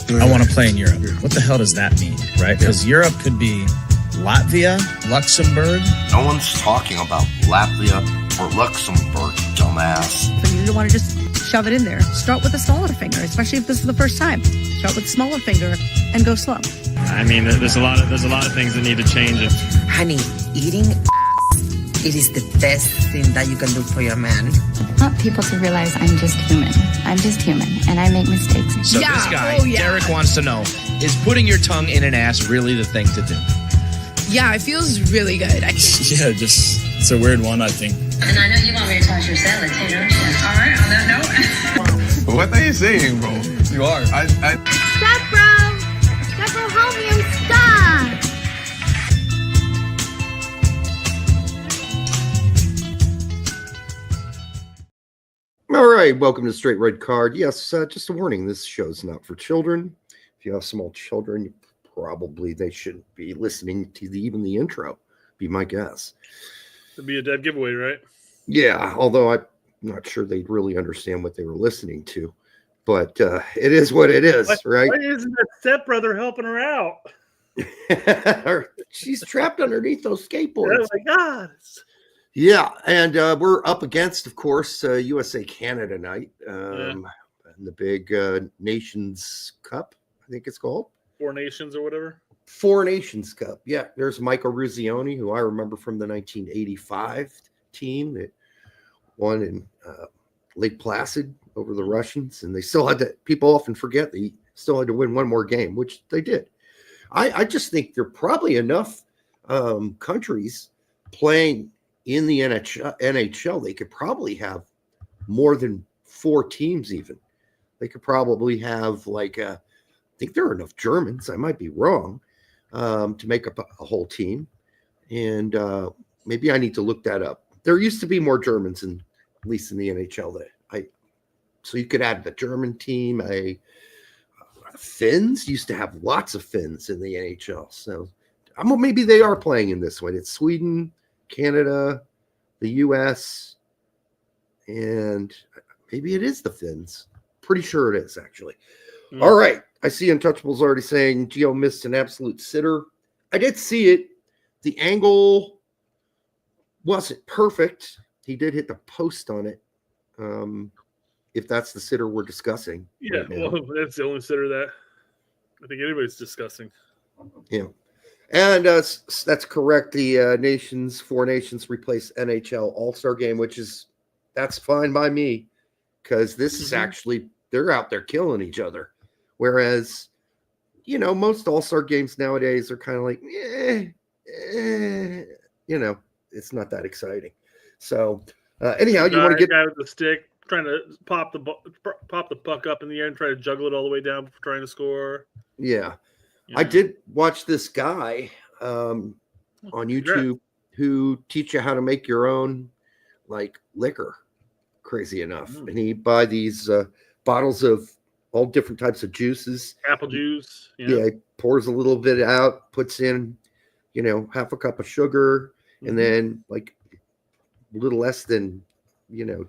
I want to play in Europe. What the hell does that mean, right? Because Europe could be Latvia, Luxembourg. No one's talking about Latvia or Luxembourg, dumbass. So you don't want to just shove it in there. Start with the smaller finger, especially if this is the first time. Start with the smaller finger and go slow. I mean, there's a lot of things that need to change. Honey, eating ass, it is the best thing that you can do for your man. I want people to realize I'm just human. I'm just human, and I make mistakes. So this guy, Derek, wants to know, is putting your tongue in an ass really the thing to do? Yeah, it feels really good. Yeah, just, it's a weird one, I think. And I know you want me to toss your salad too, don't you? All right, on that note. What are you saying, bro? You are. Stop, bro! Stop, bro, help me, I'm stuck! All right, welcome to Straight Red Card. Yes, just a warning, this show's not for children. If you have small children, probably they shouldn't be listening to even the intro, be my guess. It'd be a dead giveaway, right? Yeah, although I'm not sure they'd really understand what they were listening to. But it is what it is, right? Why isn't that stepbrother helping her out? She's trapped underneath those skateboards. Oh, my God. Yeah, and we're up against, of course, USA-Canada night. And the big Nations Cup, I think it's called. Four Nations or whatever? Four Nations Cup, yeah. There's Michael Ruzzioni, who I remember from the 1985 team that won in Lake Placid over the Russians. And they still had to, people often forget they still had to win one more game, which they did. I just think there are probably enough countries playing in the NHL. They could probably have more than four teams even. They could probably have I think there are enough Germans, I might be wrong, to make up a whole team. And maybe I need to look that up. There used to be more Germans, at least in the NHL. So you could add the German team. Finns used to have lots of Finns in the NHL. So maybe they are playing in this one. It's Sweden, Canada, the U.S., and maybe it is the Finns. Pretty sure it is, actually. All right. I see Untouchable's already saying Gio missed an absolute sitter. I did see it. The angle wasn't perfect. He did hit the post on it. If that's the sitter we're discussing. Yeah, right, well, that's the only sitter that I think anybody's discussing. Yeah. And that's correct. The Four Nations replace NHL All-Star Game, that's fine by me, because this is actually, they're out there killing each other. Whereas, most All-Star games nowadays are kind of like, it's not that exciting. So, anyhow, you want to get guy with the stick trying to pop the puck up in the air and try to juggle it all the way down before trying to score. Yeah. I did watch this guy on YouTube who teach you how to make your own liquor. Crazy enough. And he buy these bottles of all different types of juices. Apple juice. Yeah, he pours a little bit out, puts in, half a cup of sugar, and then a little less than,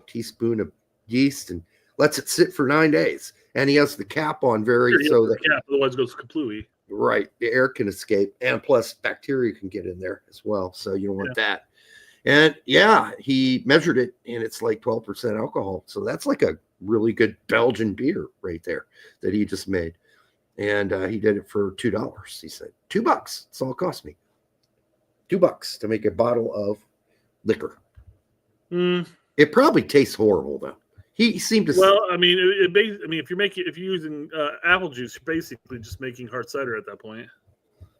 teaspoon of yeast, and lets it sit for 9 days. And he has the cap on the cap, otherwise it goes kaplooey. Right. The air can escape, and plus bacteria can get in there as well. So you don't want that. And he measured it, and it's like 12% alcohol. So that's like a really good Belgian beer right there that he just made. And he did it for $2. He said, $2. That's all it cost me. $2 to make a bottle of liquor. It probably tastes horrible, though. He seemed to. Well, I mean, if you're using apple juice, you're basically just making hard cider at that point.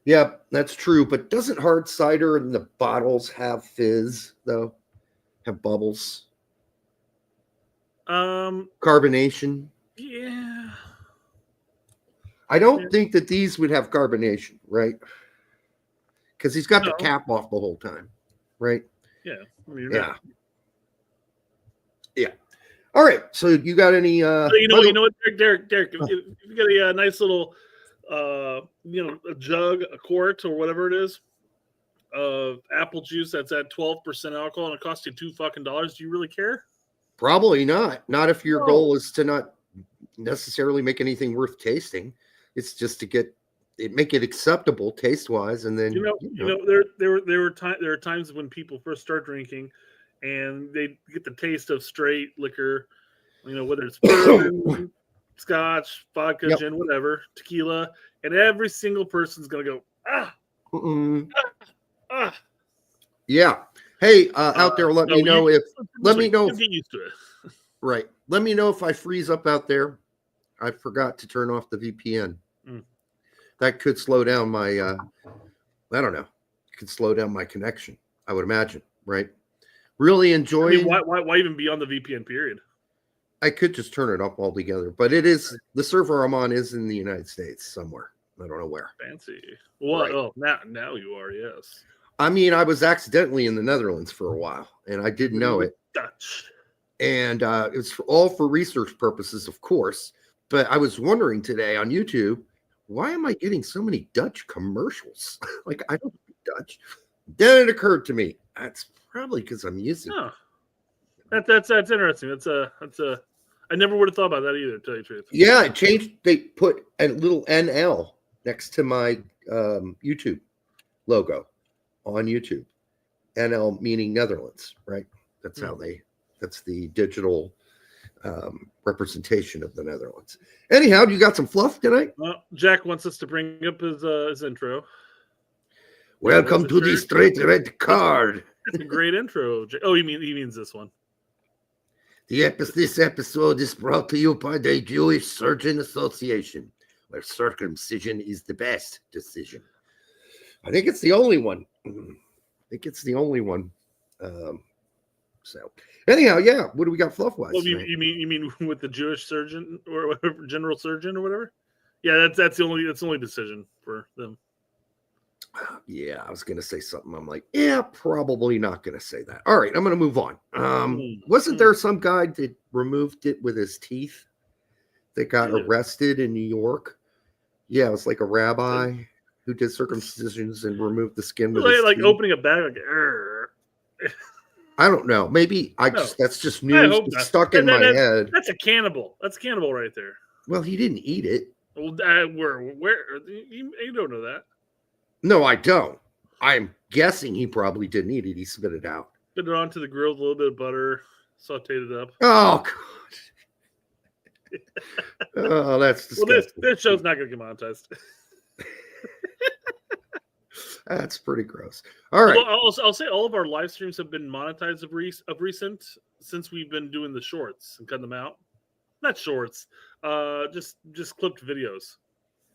Yeah, that's true. But doesn't hard cider and the bottles have fizz though? Have bubbles? Carbonation. Yeah. I don't think that these would have carbonation, right? Because he's got the cap off the whole time, right? Yeah. Yeah. Yeah. All right. So you got any? You know what, Derek? If you got a nice little, a jug, a quart, or whatever it is, of apple juice that's at 12% alcohol and it costs you $2 do you really care? Probably not. Not if your goal is to not necessarily make anything worth tasting. It's just to make it acceptable taste wise, and then there are times when people first start drinking, and they get the taste of straight liquor, whether it's bourbon, scotch, vodka, gin, whatever, tequila, and every single person's gonna go Yeah. Hey, out there, let me know if get used to it. Right. Let me know if I freeze up out there. I forgot to turn off the VPN. That could slow down my I don't know. It could slow down my connection, I would imagine, right? Really enjoy. Why even be on the VPN period? I could just turn it up altogether, but it is the server I'm on is in the United States somewhere. I don't know where. Fancy. Well, right. Oh, now you are, yes. I mean, I was accidentally in the Netherlands for a while, and I didn't know it. Dutch. And it's all for research purposes, of course. But I was wondering today on YouTube, why am I getting so many Dutch commercials? Like, I don't speak Dutch. Then it occurred to me, that's probably because I'm using it. That's interesting. I never would have thought about that either, to tell you the truth. Yeah, it changed. They put a little NL next to my YouTube logo on YouTube. NL meaning Netherlands, right? That's how that's the digital representation of the Netherlands. Anyhow, you got some fluff tonight? Well, Jack wants us to bring up his intro. Welcome to the Straight Red Card. That's a great intro. Oh, he means this one. This episode is brought to you by the Jewish Surgeon Association, where circumcision is the best decision. I think it's the only one. So, anyhow, yeah. What do we got fluff-wise? Well, you mean with the Jewish surgeon or whatever, general surgeon or whatever? Yeah, that's the only decision for them. Yeah, I was going to say something. I'm like, yeah, probably not going to say that. All right, I'm going to move on. Wasn't there some guy that removed it with his teeth that got arrested in New York? Yeah, it was like a rabbi who did circumcisions and removed the skin with his teeth. Opening a bag. Like, I don't know. Maybe that's just news stuck in my head. That's a cannibal. That's cannibal right there. Well, he didn't eat it. Well, where you don't know that. No, I don't. I'm guessing he probably didn't eat it. He spit it out. Put it onto the grill with a little bit of butter, sauteed it up. Oh, God. Oh, that's disgusting. Well, this show's not going to get monetized. That's pretty gross. All right. I'll say all of our live streams have been monetized of recent since we've been doing the shorts and cutting them out. Not shorts, just clipped videos.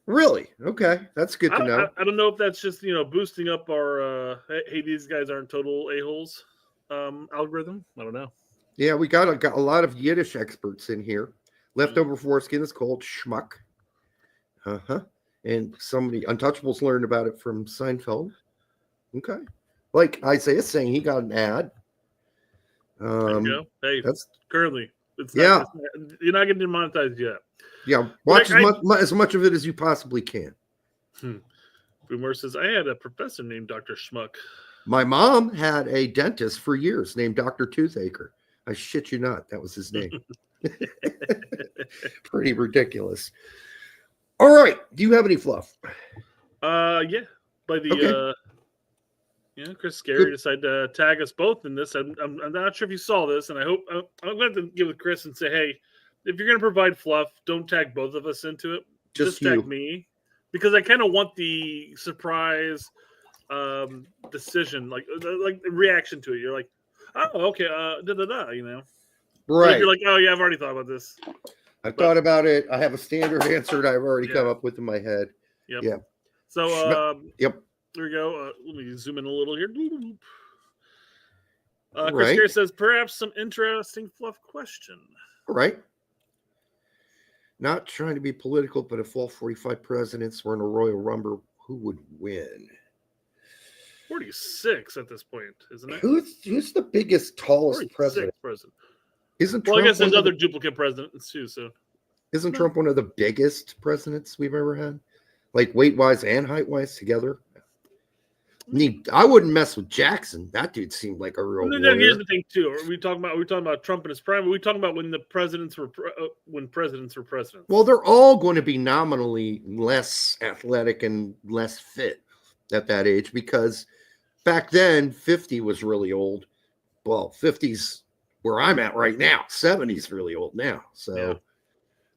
Really? Okay, that's good to know. I don't know if that's just boosting up our hey, these guys aren't total a-holes algorithm. I don't know. Yeah, we got a lot of Yiddish experts in here. Leftover foreskin is called schmuck. And somebody Untouchables learned about it from Seinfeld. Okay, like Isaiah's saying, he got an ad. There you go. Hey, that's currently. You're not getting monetized yet. Yeah, watch as much of it as you possibly can. Boomer says, I had a professor named Dr. Schmuck. My mom had a dentist for years named Dr. Toothacher. I shit you not. That was his name. Pretty ridiculous. All right. Do you have any fluff? Yeah. By the Chris Scary decided to tag us both in this. I'm not sure if you saw this, and I hope I'm going to give it to Chris and say, hey, if you're going to provide fluff, don't tag both of us into it. Just tag me, because I kind of want the surprise decision, like reaction to it. You're like, oh, okay, Right. You're like, oh yeah, I've already thought about this. I thought about it. I have a standard answer that I've already come up with in my head. Yep. Yeah. So, yep. There we go. Let me zoom in a little here. Chris Gary says, perhaps some interesting fluff question. Right. Not trying to be political, but if all 45 presidents were in a Royal Rumble, who would win? 46 at this point, isn't it? Who's the biggest, tallest president? Isn't Trump I guess there's other duplicate presidents too. So, isn't Trump one of the biggest presidents we've ever had, like weight-wise and height-wise together? I wouldn't mess with Jackson. That dude seemed like a real. Then here's the thing too. Are we talking about Trump in his prime? Are we talking about when the presidents were presidents? Well, they're all going to be nominally less athletic and less fit at that age because back then 50 was really old. Well, 50's where I'm at right now. 70's really old now. So,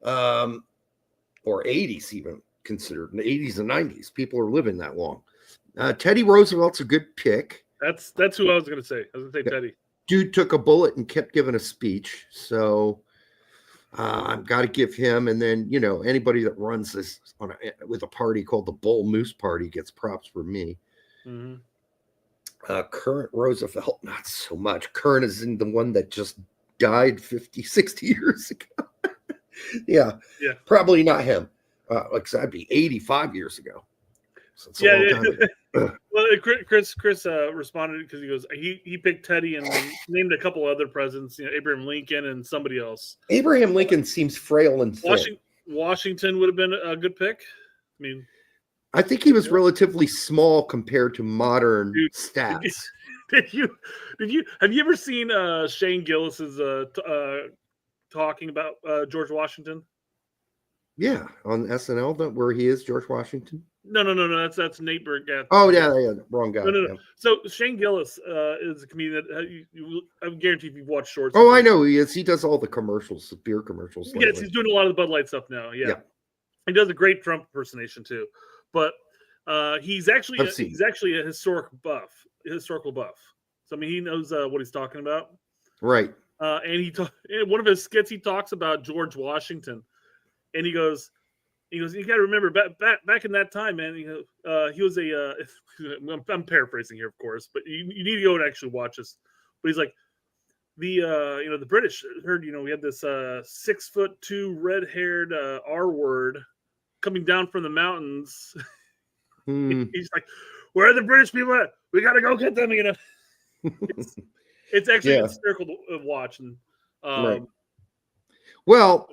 or 80's even considered. In the 80s and 90s, people are living that long. Teddy Roosevelt's a good pick. That's who I was going to say. I was going to say Teddy. Dude took a bullet and kept giving a speech. So I've got to give him. And then, anybody that runs this with a party called the Bull Moose Party gets props for me. Mm-hmm. Current Roosevelt, not so much. Current is in the one that just died 50, 60 years ago. yeah, probably not him. Like that'd be 85 years ago. So it's a long time ago. Well, Chris responded because he goes, he picked Teddy and named a couple other presidents, Abraham Lincoln and somebody else. Abraham Lincoln seems frail and thin. Washington would have been a good pick. I think he was relatively small compared to modern stats. Have you ever seen Shane Gillis's talking about George Washington? Yeah, on SNL, where he is George Washington. No. That's Nate Berggatt. Oh yeah, wrong guy. No. Yeah. So Shane Gillis is a comedian that I guarantee if you've watched shorts. Oh, I know he is. He does all the commercials, the beer commercials. Yes, he's doing a lot of the Bud Light stuff now. Yeah. He does a great Trump impersonation too. But he's actually a historical buff. So he knows what he's talking about. Right. And in one of his skits, he talks about George Washington, and he goes, you got to remember back in that time, man. He was a. I'm paraphrasing here, of course, but you need to go and actually watch this. But he's like, the British heard, we had this 6'2" red-haired R word coming down from the mountains. He's like, where are the British people at? We got to go get them. It's actually hysterical to watch. And right. Well,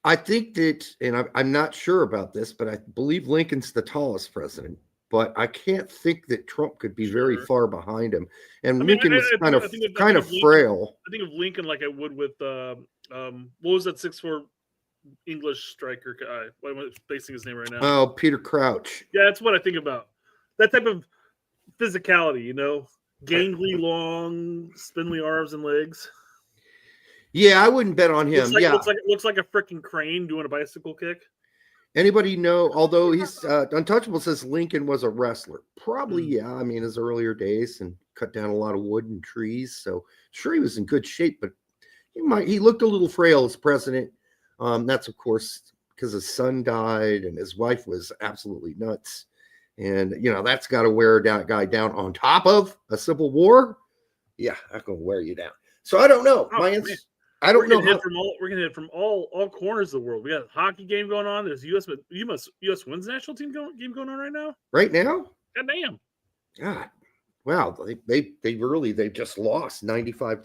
I think that, and I'm not sure about this, but I believe Lincoln's the tallest president. But I can't think that Trump could be very far behind him. And Lincoln was kind of frail. I think of Lincoln like I would with what was that 6'4" English striker guy? What am I spacing his name right now? Oh, Peter Crouch. Yeah, that's what I think about. That type of physicality, gangly, long, spindly arms and legs. Yeah, I wouldn't bet on him. Looks like a freaking crane doing a bicycle kick. Anybody know? Although he's Untouchable says Lincoln was a wrestler. Probably, yeah. I mean, his earlier days and cut down a lot of wood and trees. So sure, he was in good shape, but he looked a little frail as president. That's of course because his son died and his wife was absolutely nuts. And that's got to wear a guy down on top of a civil war. Yeah, that's gonna wear you down. So I don't know. My answer. I don't know. We're gonna hit from all corners of the world. We got a hockey game going on. There's U.S. women's national team game going on right now. Right now? God damn. God. Wow. They just lost 95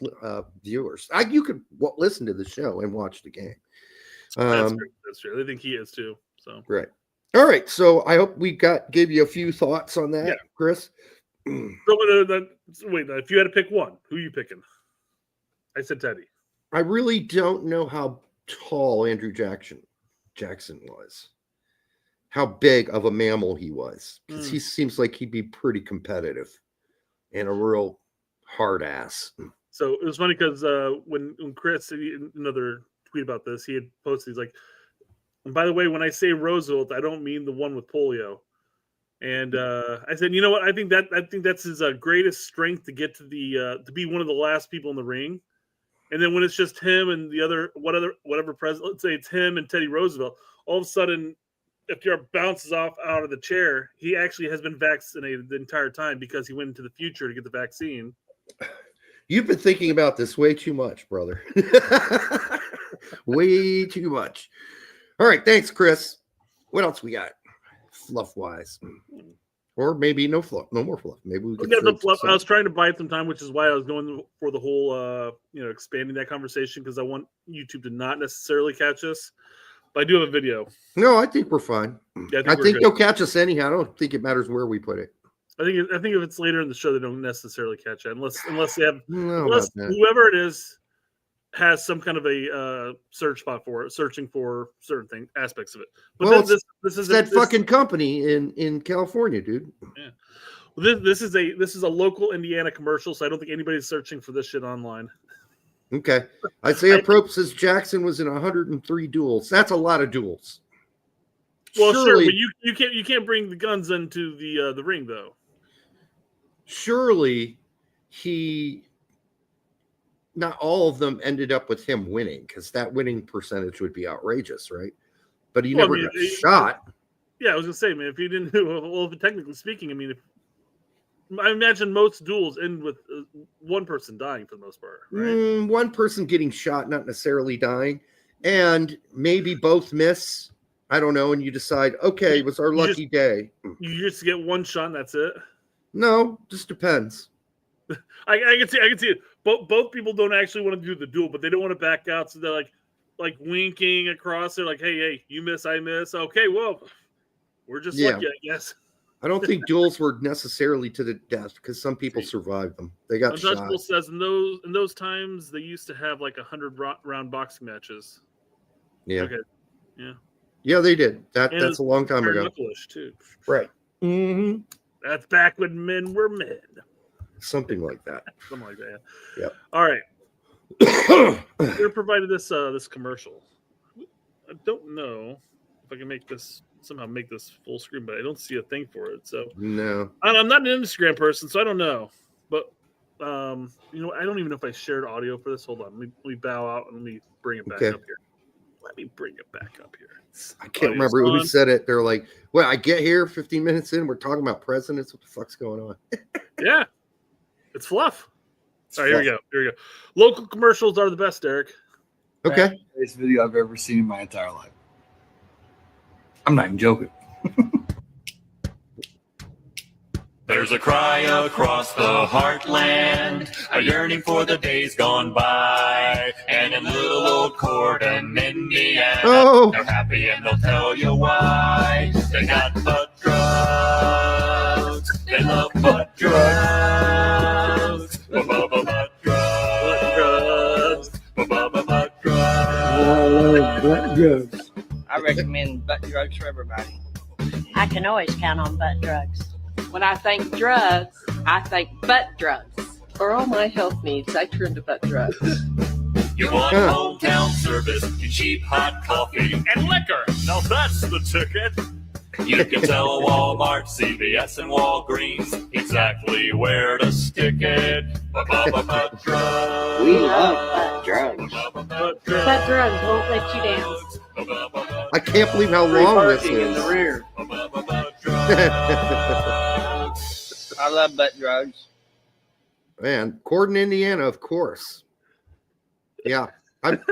viewers. You could listen to the show and watch the game. That's true. I think he is too. So right. All right. So I hope we gave you a few thoughts on that, Chris. So wait, if you had to pick one, who are you picking? I said Teddy. I really don't know how tall Andrew Jackson was, how big of a mammal he was, because he seems like he'd be pretty competitive and a real hard ass. So it was funny because when Chris, another tweet about this, he had posted, he's like, and by the way, when I say Roosevelt, I don't mean the one with polio. And I said, you know what? I think that's his greatest strength to get to to be one of the last people in the ring. And then when it's just him and the whatever president, let's say it's him and Teddy Roosevelt, all of a sudden, FDR bounces out of the chair. He actually has been vaccinated the entire time because he went into the future to get the vaccine. You've been thinking about this way too much, brother. Way too much. All right. Thanks, Chris. What else we got? Fluff-wise. Or maybe no more fluff. Maybe we could. The fluff. I was trying to buy some time, which is why I was going for the whole, expanding that conversation because I want YouTube to not necessarily catch us. But I do have a video. No, I think we're fine. Yeah, I think you'll catch us anyhow. I don't think it matters where we put it. I think if it's later in the show, they don't necessarily catch it unless they have unless whoever it is has some kind of a search spot for it, searching for certain aspects of it. But this is that fucking company in California, dude. Yeah. Well, this is a local Indiana commercial, so I don't think anybody's searching for this shit online. Okay, Isaiah Probe says Jackson was in 103 duels. That's a lot of duels. Well, surely, sure, but you can't bring the guns into the ring though. Surely, not all of them ended up with him winning, because that winning percentage would be outrageous, right? But he never got shot. Yeah, I was gonna say, man, if you didn't, well, technically speaking, I mean, I imagine most duels end with one person dying for the most part, right? One person getting shot, not necessarily dying, and maybe both miss. I don't know, and you decide, okay, it was our lucky day. You just get one shot, and that's it. No, just depends. I can see it. Both people don't actually want to do the duel, but they don't want to back out, so they're like winking across. They're like, hey, you miss, I miss. Okay, well, we're just lucky, I guess. I don't think duels were necessarily to the death, because some people survived them. They got shot. Untouchable says in those times they used to have like 100 round boxing matches. Yeah. Okay. Yeah. Yeah, they did. That's a long time ago. Too. Right. Mm-hmm. That's back when men were men. Something like that. Something like that. Yep. All right. They're provided this commercial. I don't know if I can somehow make this full screen, but I don't see a thing for it. So no, I'm not an Instagram person, so I don't know. But I don't even know if I shared audio for this. Hold on, let me bow out and let me bring it back up here. Let me bring it back up here. I can't remember who said it. They're like, well, I get here 15 minutes in, we're talking about presidents. What the fuck's going on? Yeah. It's Fluff. All right, here we go. Local commercials are the best, Eric. Okay. Best video I've ever seen in my entire life. I'm not even joking. There's a cry across the heartland, a yearning for the days gone by. And in little old Corden, Indiana, they're happy and they'll tell you why. They got butt drugs. They love butt drugs. Butt drugs. Butt drugs. I recommend butt drugs for everybody. I can always count on butt drugs. When I think drugs, I think butt drugs. For all my health needs, I turn to butt drugs. You want hometown service, cheap hot coffee, and liquor. Now that's the ticket. You can tell Walmart, CVS, and Walgreens exactly where to stick it. Butt drugs. We love butt drugs. Butt drugs won't let you down. I can't believe how long this is. In the rear. I love butt drugs. Man, Corden, Indiana, of course. Yeah, I've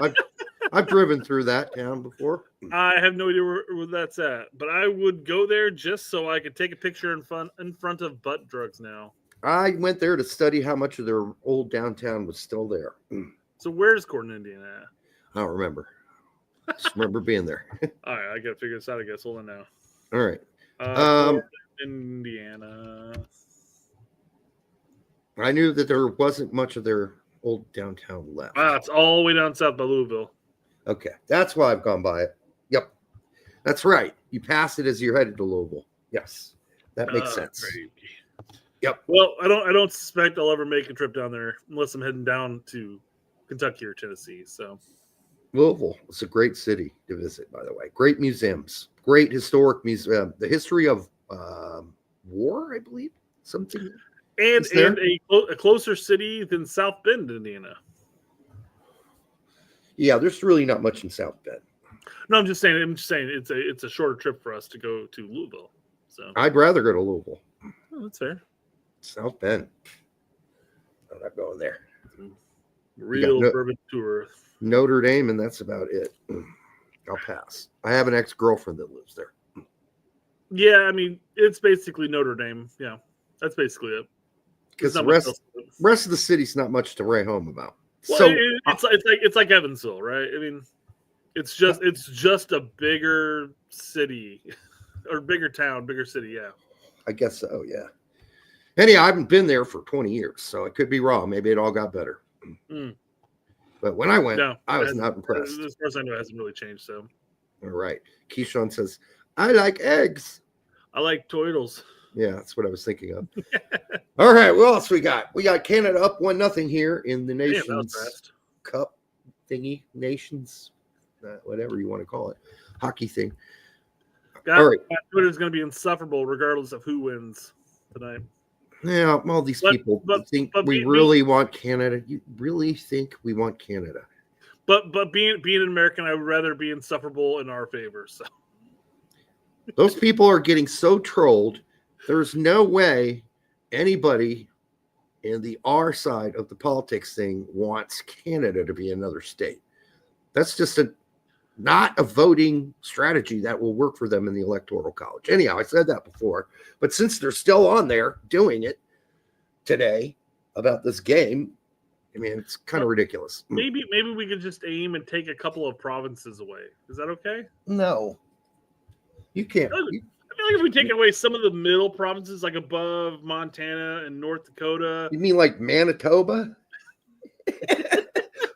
driven through that town before. I have no idea where that's at, but I would go there just so I could take a picture in front of butt drugs now. I went there to study how much of their old downtown was still there. So where's Corden, Indiana at? I don't remember. Just remember being there. All right, I got to figure this out, I guess. Hold on now. All right. Indiana. I knew that there wasn't much of their old downtown left. It's all the way down south by Louisville. Okay, that's why I've gone by it. Yep, that's right. You pass it as you're headed to Louisville. Yes, that makes sense. Crazy. Yep. Well, I don't suspect I'll ever make a trip down there unless I'm heading down to Kentucky or Tennessee. So Louisville is a great city to visit, by the way. Great museums, great historic museum. The history of war, I believe, something. And a closer city than South Bend, Indiana. Yeah, there's really not much in South Bend. No, I'm just saying it's a shorter trip for us to go to Louisville. So I'd rather go to Louisville. Oh, that's fair. South Bend. I'm not going there. Real urban tour. Notre Dame, and that's about it. I'll pass. I have an ex-girlfriend that lives there. Yeah, I mean, it's basically Notre Dame. Yeah, that's basically it. Because the rest of the city's not much to write home about. Well, so it's like Evansville, right? I mean, it's just a bigger city or bigger town, bigger city. Yeah, I guess so. Yeah. Anyhow, I haven't been there for 20 years, so I could be wrong. Maybe it all got better. But when I went, I was not impressed. As far as I know, it hasn't really changed. So, all right. Keyshawn says, I like eggs. I like turtles. Yeah, that's what I was thinking of. All right, what else we got? We got Canada up 1-0 here in the Nations Cup thingy, Nations, whatever you want to call it, hockey thing. All right. Twitter's going to be insufferable regardless of who wins tonight. Yeah, all these people think we really want Canada. You really think we want Canada? But being an American, I would rather be insufferable in our favor. So those people are getting so trolled. There's no way anybody in the R side of the politics thing wants Canada to be another state. That's just not a voting strategy that will work for them in the Electoral College. Anyhow, I said that before, but since they're still on there doing it today about this game, I mean, it's kind of ridiculous. Maybe we could just aim and take a couple of provinces away. Is that okay? No, you can't. I feel like if we take away some of the middle provinces, like above Montana and North Dakota. You mean like Manitoba?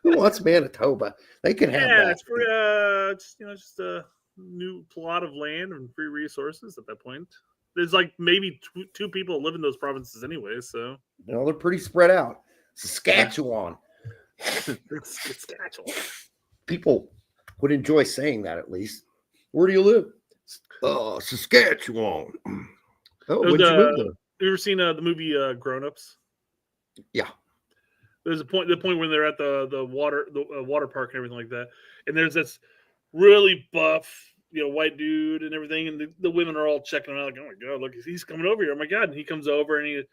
Who wants Manitoba? They can have that. It's for just a new plot of land and free resources at that point. There's like maybe two people live in those provinces anyway, so they're pretty spread out. Saskatchewan. Saskatchewan. People would enjoy saying that at least. Where do you live? Saskatchewan. Oh, when'd you move there? You ever seen the movie Grown Ups? Yeah. There's the point when they're at the water park and everything like that, and there's this really buff, white dude and everything, and the women are all checking him out, like, oh my god, look, he's coming over here, oh my god, and he comes over and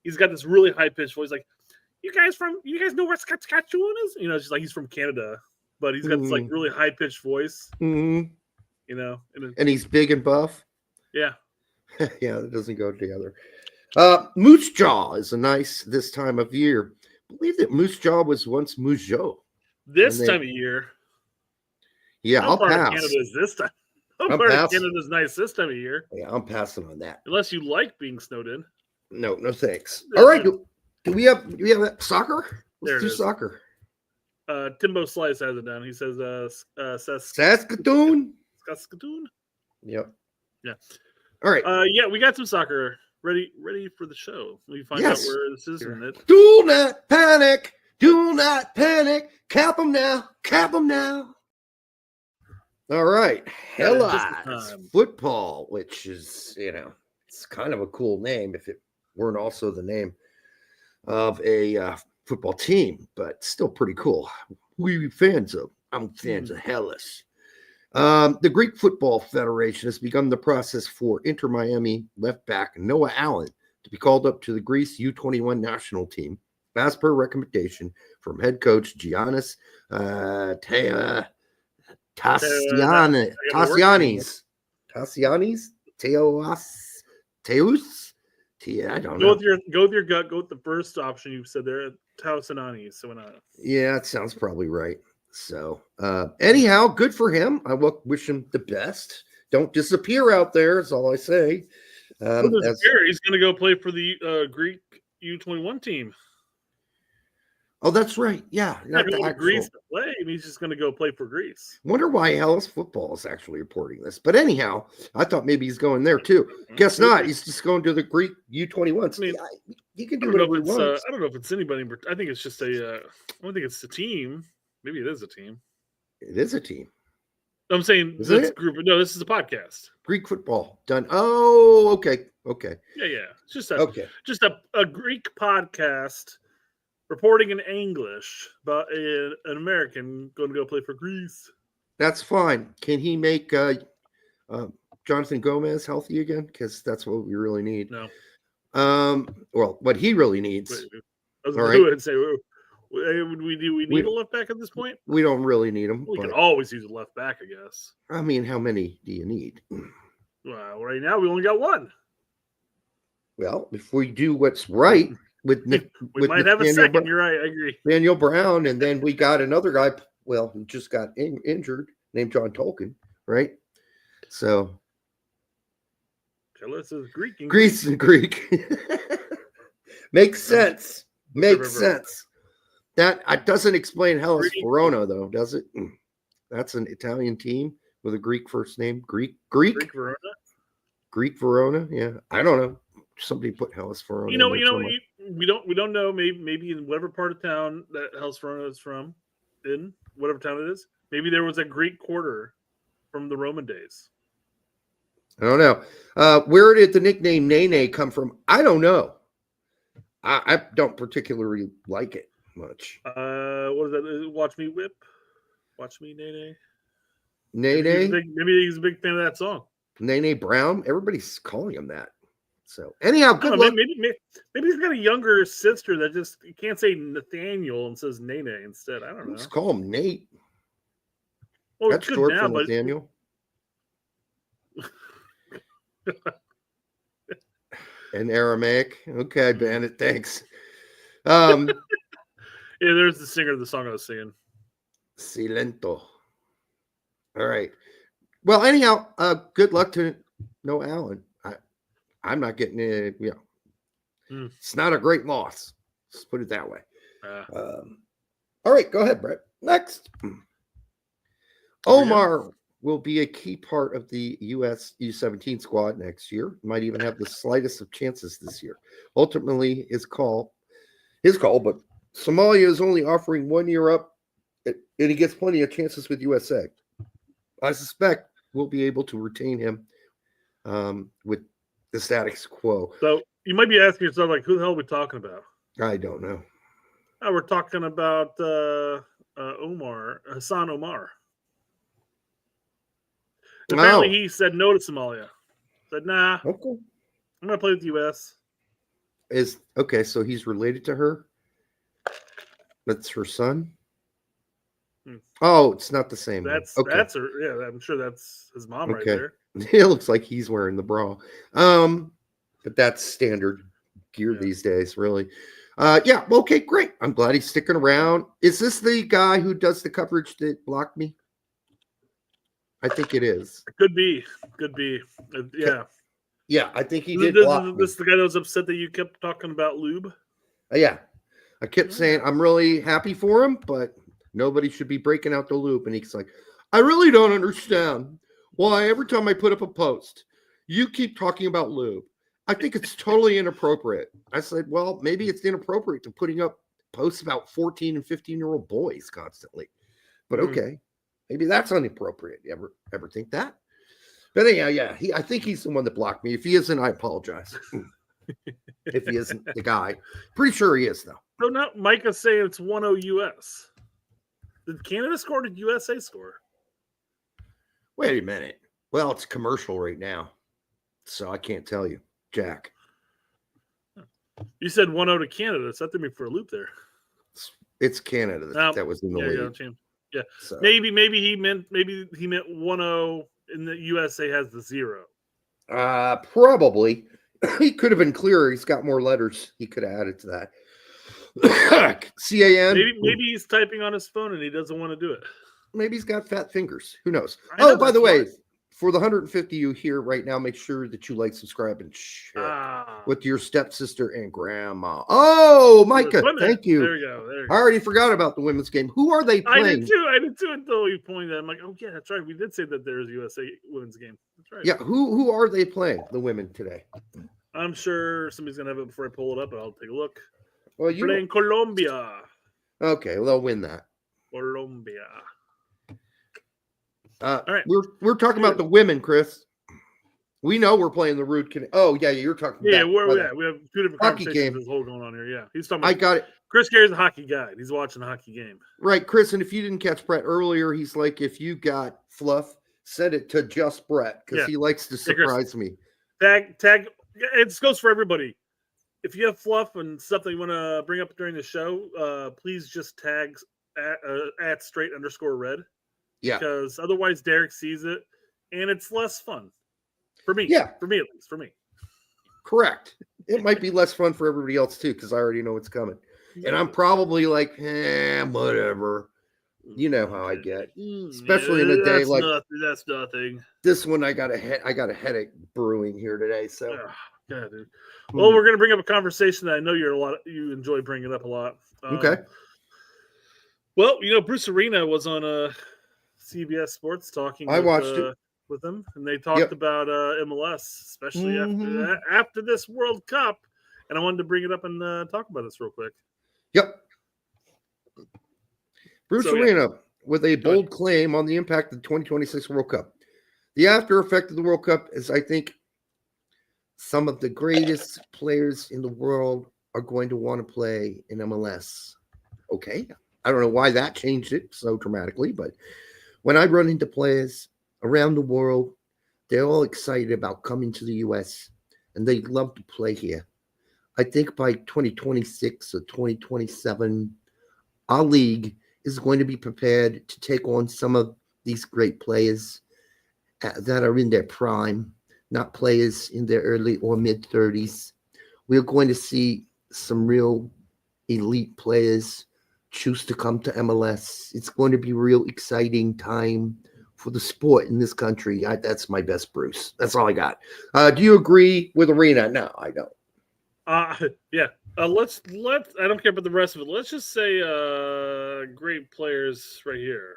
he's got this really high pitched voice, like, you guys know where Saskatchewan is? It's just like he's from Canada, but he's got this like really high pitched voice, and he's big and buff. Yeah, yeah, that doesn't go together. Moose Jaw is a nice this time of year. I believe that Moose Jaw was once Moose Jaw. This time of year. Yeah, I'll pass. Canada is this time. Canada's nice this time of year. Yeah, I'm passing on that. Unless you like being snowed in. No thanks. All right, do we have soccer? Let's do soccer. Timbo Slice has it down. He says Saskatoon. Saskatoon. Yep. Yeah. All right. Yeah, we got some soccer ready for the show. We find out where this is in it. Do not panic. Do not panic. Cap them now. Cap them now. All right. Hellas football, which is, it's kind of a cool name if it weren't also the name of a football team, but still pretty cool. I'm fans of Hellas. The Greek Football Federation has begun the process for Inter Miami left back Noah Allen to be called up to the Greece U21 national team, as per recommendation from head coach Giannis Tassianis. I don't know. Go with your gut. Go with the first option you said there, Tassianis. So yeah, that sounds probably right. So anyhow, good for him. I wish him the best. Don't disappear out there. Is all I say. He's going to go play for the Greek U21 team. Oh, that's right. Yeah, not Greece to play, and he's just going to go play for Greece. Wonder why Hellas football is actually reporting this. But anyhow, I thought maybe he's going there too. Guess not. He's just going to the Greek U21. I mean, he can do whatever he wants. I don't know if it's anybody, but I think it's just I don't think it's a team. Maybe it is a team. It is a team. I'm saying this group. No, this is a podcast. Greek football done. Oh, okay. Yeah. It's just a Greek podcast reporting in English about an American going to go play for Greece. That's fine. Can he make Jonathan Gomez healthy again? Because that's what we really need. No. Well, what he really needs. I was going to say. Do we need a left back at this point? We don't really need him. We can always use a left back, I guess. I mean, how many do you need? Well, right now we only got one. Well, if we do what's right with Nick, we might have a second. You're right. I agree. Daniel Brown, and then we got another guy. Well, who just got injured, named John Tolkien, right? So, Hellas is Greek. Greece and Greek. Makes sense. Makes sense. That doesn't explain Hellas Verona, though, does it? That's an Italian team with a Greek first name. Greek Verona. Greek Verona. Yeah, I don't know. Somebody put Hellas Verona. We don't know. Maybe in whatever part of town that Hellas Verona is from, in whatever town it is, maybe there was a Greek quarter from the Roman days. I don't know. Where did the nickname Nene come from? I don't know. I don't particularly like it much. What is that? Watch Me Whip? Watch Me Nene? Nene? Maybe he's a big fan of that song. Nene Brown? Everybody's calling him that. So, anyhow, good luck. Maybe he's got a younger sister that just can't say Nathaniel and says Nene instead. I don't know. Let's call him Nate. Well, that's short for Nathaniel. In Aramaic. Okay, Bandit, thanks. Yeah, there's the singer of the song I was singing. Silento. All right. Well, anyhow, good luck to No Allen. I'm not getting it. It's not a great loss. Let's put it that way. All right, go ahead, Brett. Next. Omar will be a key part of the U.S. U17 squad next year. Might even have the slightest of chances this year. Ultimately, his call, but Somalia is only offering 1 year up, and he gets plenty of chances with USA. I suspect we'll be able to retain him with the status quo. So you might be asking yourself, like, who the hell are we talking about? I don't know. We're talking about Hassan Omar. Apparently, he said no to Somalia. Said, nah, okay. I'm going to play with the U.S. So he's related to her? That's her son? Oh, it's not the same. That's her. Yeah, I'm sure that's his mom right there. It looks like he's wearing the bra. But that's standard gear these days, really. Okay, great. I'm glad he's sticking around. Is this the guy who does the coverage that blocked me? I think it is. Could be. Yeah. Yeah, I think he did block me. This is the guy that was upset that you kept talking about lube? Yeah. I kept saying I'm really happy for him, but nobody should be breaking out the lube. And he's like, I really don't understand why every time I put up a post, you keep talking about lube. I think it's totally inappropriate. I said, well, maybe it's inappropriate to putting up posts about 14 and 15-year-old boys constantly. But okay, maybe that's inappropriate. You ever think that? But anyhow, I think he's the one that blocked me. If he isn't, I apologize. If he isn't the guy. Pretty sure he is, though. So now Micah's saying it's 1-0 U.S. Did Canada score or did USA score? Wait a minute. Well, it's commercial right now, so I can't tell you. Jack. You said 1-0 to Canada. So that threw me for a loop there. It's Canada that was in the lead. Yeah. So. Maybe he meant 1-0 and the USA has the 0. Probably. He could have been clearer. He's got more letters. He could have added to that. CAN. Maybe he's typing on his phone and he doesn't want to do it. Maybe he's got fat fingers. Who knows? By the way, for the 150 you here right now, make sure that you like, subscribe, and share with your stepsister and grandma. Oh, Micah, thank you. There you go. I already forgot about the women's game. Who are they playing? I did too until you pointed at it. I'm like, oh, yeah, that's right. We did say that there's a USA women's game. That's right. Yeah, who are they playing, the women, today? I'm sure somebody's going to have it before I pull it up, but I'll take a look. Well, playing Colombia. Okay, well, they'll win that. Colombia. All right. We're talking about the women, Chris. We know we're playing the Rude Can. Oh, yeah, you're talking we have two different hockey conversations game. this whole going on here. Yeah, he's talking about I got it. Chris Gary's a hockey guy. He's watching a hockey game. Right, Chris, and if you didn't catch Brett earlier, he's like, if you got Fluff, send it to just Brett because he likes to surprise me. Tag. It goes for everybody. If you have fluff and stuff that you want to bring up during the show, please just tag at @straight_red. Yeah. Because otherwise Derek sees it and it's less fun. For me. Yeah. For me, at least. For me. Correct. It might be less fun for everybody else too, because I already know what's coming. And I'm probably like, whatever. You know how I get. Especially in a day like that's nothing. This one I got a headache brewing here today. So Yeah, dude. Well, we're gonna bring up a conversation that I know you enjoy bringing up a lot. Okay. Well, Bruce Arena was on CBS Sports talking. I watched it with them, and they talked about MLS, especially after this World Cup. And I wanted to bring it up and talk about this real quick. Yep. Bruce Arena with a bold claim on the impact of the 2026 World Cup. The after effect of the World Cup is, I think, some of the greatest players in the world are going to want to play in MLS. Okay. I don't know why that changed it so dramatically, but when I run into players around the world, they're all excited about coming to the U.S. and they love to play here. I think by 2026 or 2027, our league is going to be prepared to take on some of these great players that are in their prime, not players in their early or mid-30s. We're going to see some real elite players choose to come to MLS. It's going to be a real exciting time for the sport in this country. That's my best, Bruce. That's all I got. Do you agree with Arena? No, I don't. Yeah. Let's. I don't care about the rest of it. Let's just say great players right here.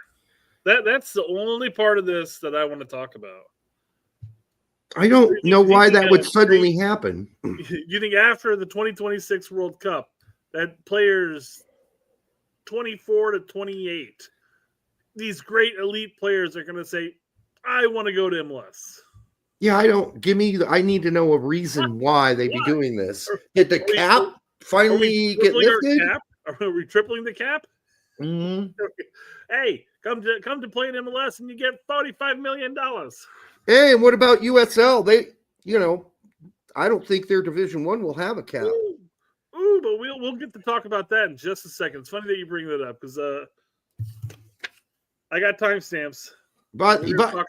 That's the only part of this that I want to talk about. I don't know why that would suddenly happen. You think after the 2026 World Cup, that players 24 to 28, these great elite players are going to say, I want to go to MLS. Yeah, I need to know a reason why they'd be doing this. Did the cap finally get lifted? Are we tripling the cap? Mm-hmm. Hey, come to play in MLS and you get $35 million. Hey, and what about USL? I don't think their Division I will have a cap. Ooh, but we'll get to talk about that in just a second. It's funny that you bring that up because I got timestamps. But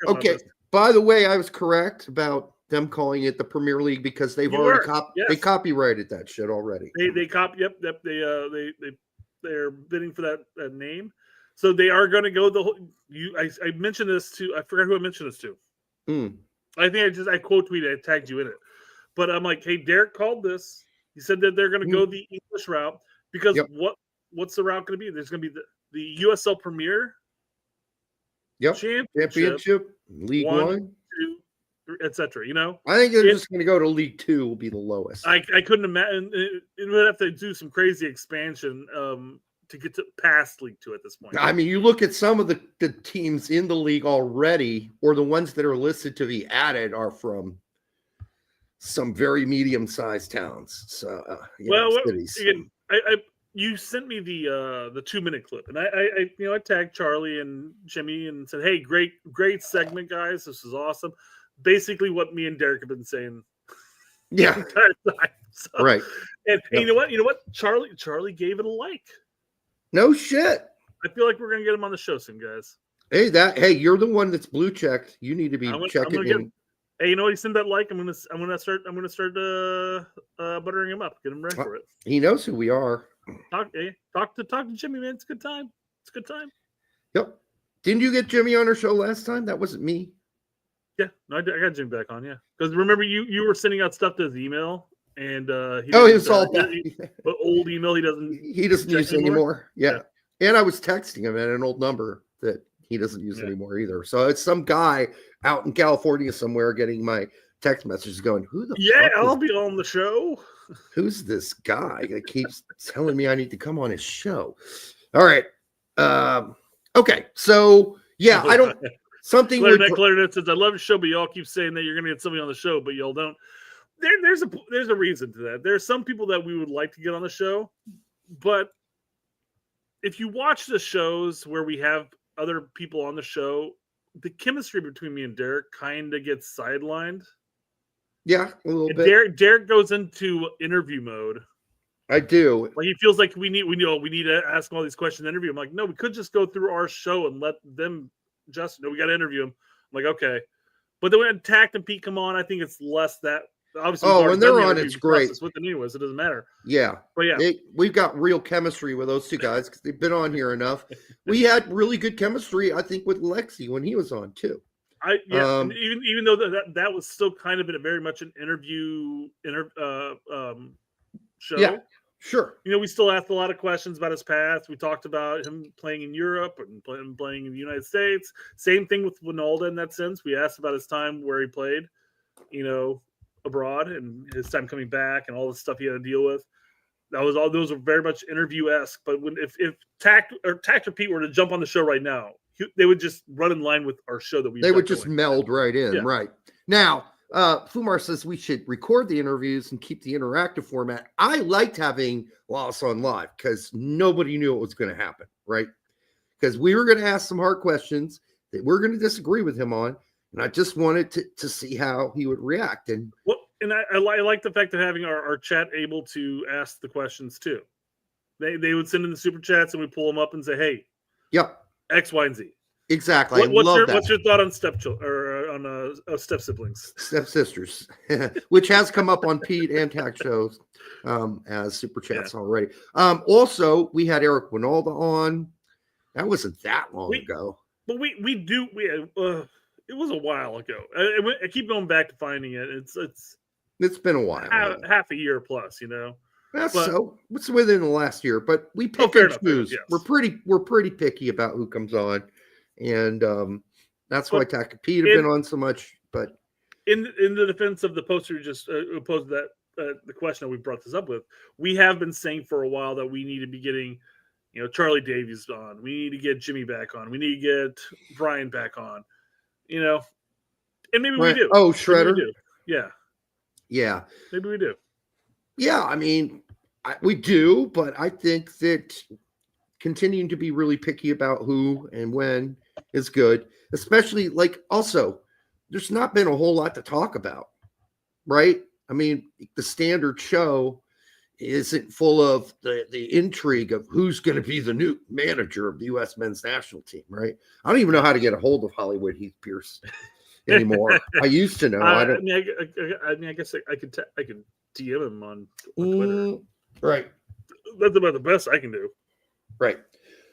okay. By the way, I was correct about them calling it the Premier League because they've already they copyrighted that shit already. They're bidding for that name, so they are going to go the whole. I mentioned this to. I forgot who I mentioned this to. I think I quote tweeted. I tagged you in it, but I'm like, hey, Derek called this. He said that they're going to go the English route because what's the route going to be? There's going to be the USL Premier. Yep. Championship, League One, 2, etc. I think they're just going to go to League Two. Will be the lowest. I couldn't imagine. It would have to do some crazy expansion to get to past League Two at this point. I mean, you look at some of the teams in the league already, or the ones that are listed to be added are from some very medium-sized towns. So, cities. You sent me the 2-minute clip, and I tagged Charlie and Jimmy and said, "Hey, great segment, guys! This is awesome." Basically, what me and Derek have been saying, the entire time. So, right? And you know what? Charlie gave it a like. No shit. I feel like we're gonna get him on the show soon, guys. Hey, you're the one that's blue checked. You need to be checking in. Hey, you know what? He sent that like. I'm gonna start buttering him up. Get him ready for it. He knows who we are. Talk to Jimmy, man. It's a good time. It's a good time. Yep. Didn't you get Jimmy on our show last time? That wasn't me. Yeah, no, I got Jimmy back on. Yeah, because remember you were sending out stuff to his email, and he was all old email. He doesn't use anymore. Yeah, and I was texting him at an old number that he doesn't use anymore either. So it's some guy out in California somewhere getting my text messages going, who the fuck I'll be on the show. Who's this guy that keeps telling me I need to come on his show? All right. Okay. So I don't something Clarinet says, I love the show, but y'all keep saying that you're gonna get somebody on the show, but y'all don't. There's a reason to that. There's some people that we would like to get on the show, but if you watch the shows where we have other people on the show, the chemistry between me and Derek kind of gets sidelined. Yeah, a little bit. Derek goes into interview mode. I do. Like he feels like we need to ask all these questions in interview. I'm like, no, we could just go through our show and let them just we got to interview him. I'm like, okay. But then when Tact and Pete come on, I think it's less that obviously. Oh, when they're on, it's great. With the anyways, it doesn't matter. Yeah, but yeah, we've got real chemistry with those two guys because they've been on here enough. We had really good chemistry, I think, with Lexi when he was on too. And even though that was still kind of very much an interview show. Yeah, sure. We still asked a lot of questions about his past. We talked about him playing in Europe and playing in the United States. Same thing with Wijnaldum in that sense. We asked about his time where he played, abroad and his time coming back and all the stuff he had to deal with. Those are very much interview-esque. But if Tact or Pete were to jump on the show right now, they would just run in line with our show that we. They would just meld right in, right? Now, Fumar says we should record the interviews and keep the interactive format. I liked having Wallace on live because nobody knew what was going to happen, right? Because we were going to ask some hard questions that we're going to disagree with him on, and I just wanted to see how he would react. And I like the fact of having our chat able to ask the questions too. They would send in the super chats and we pull them up and say, "Hey, yep, X, Y, and Z." Exactly. What's your thought on step siblings, step sisters, which has come up on Pete and Tact shows as super chats already. Also, we had Eric Wijnaldum on. That wasn't that long ago. But it was a while ago. I keep going back to finding it. It's been a while. Half a year plus, It's within the last year, but we pick and choose. Yes. We're pretty picky about who comes on, and that's why Tact and Pete have been on so much. But in the defense of the poster who just posed that the question that we brought this up with, we have been saying for a while that we need to be getting, Charlie Davies on. We need to get Jimmy back on. We need to get Brian back on. And maybe we do. Oh, Shredder. Yeah. Maybe we do. Yeah, I mean, we do, but I think that continuing to be really picky about who and when is good, especially also, there's not been a whole lot to talk about, right? I mean, the standard show isn't full of the intrigue of who's going to be the new manager of the U.S. men's national team, right? I don't even know how to get a hold of Hollywood Heath Pierce anymore. I used to know. I guess I could DM him on Twitter. Right. That's about the best I can do. Right.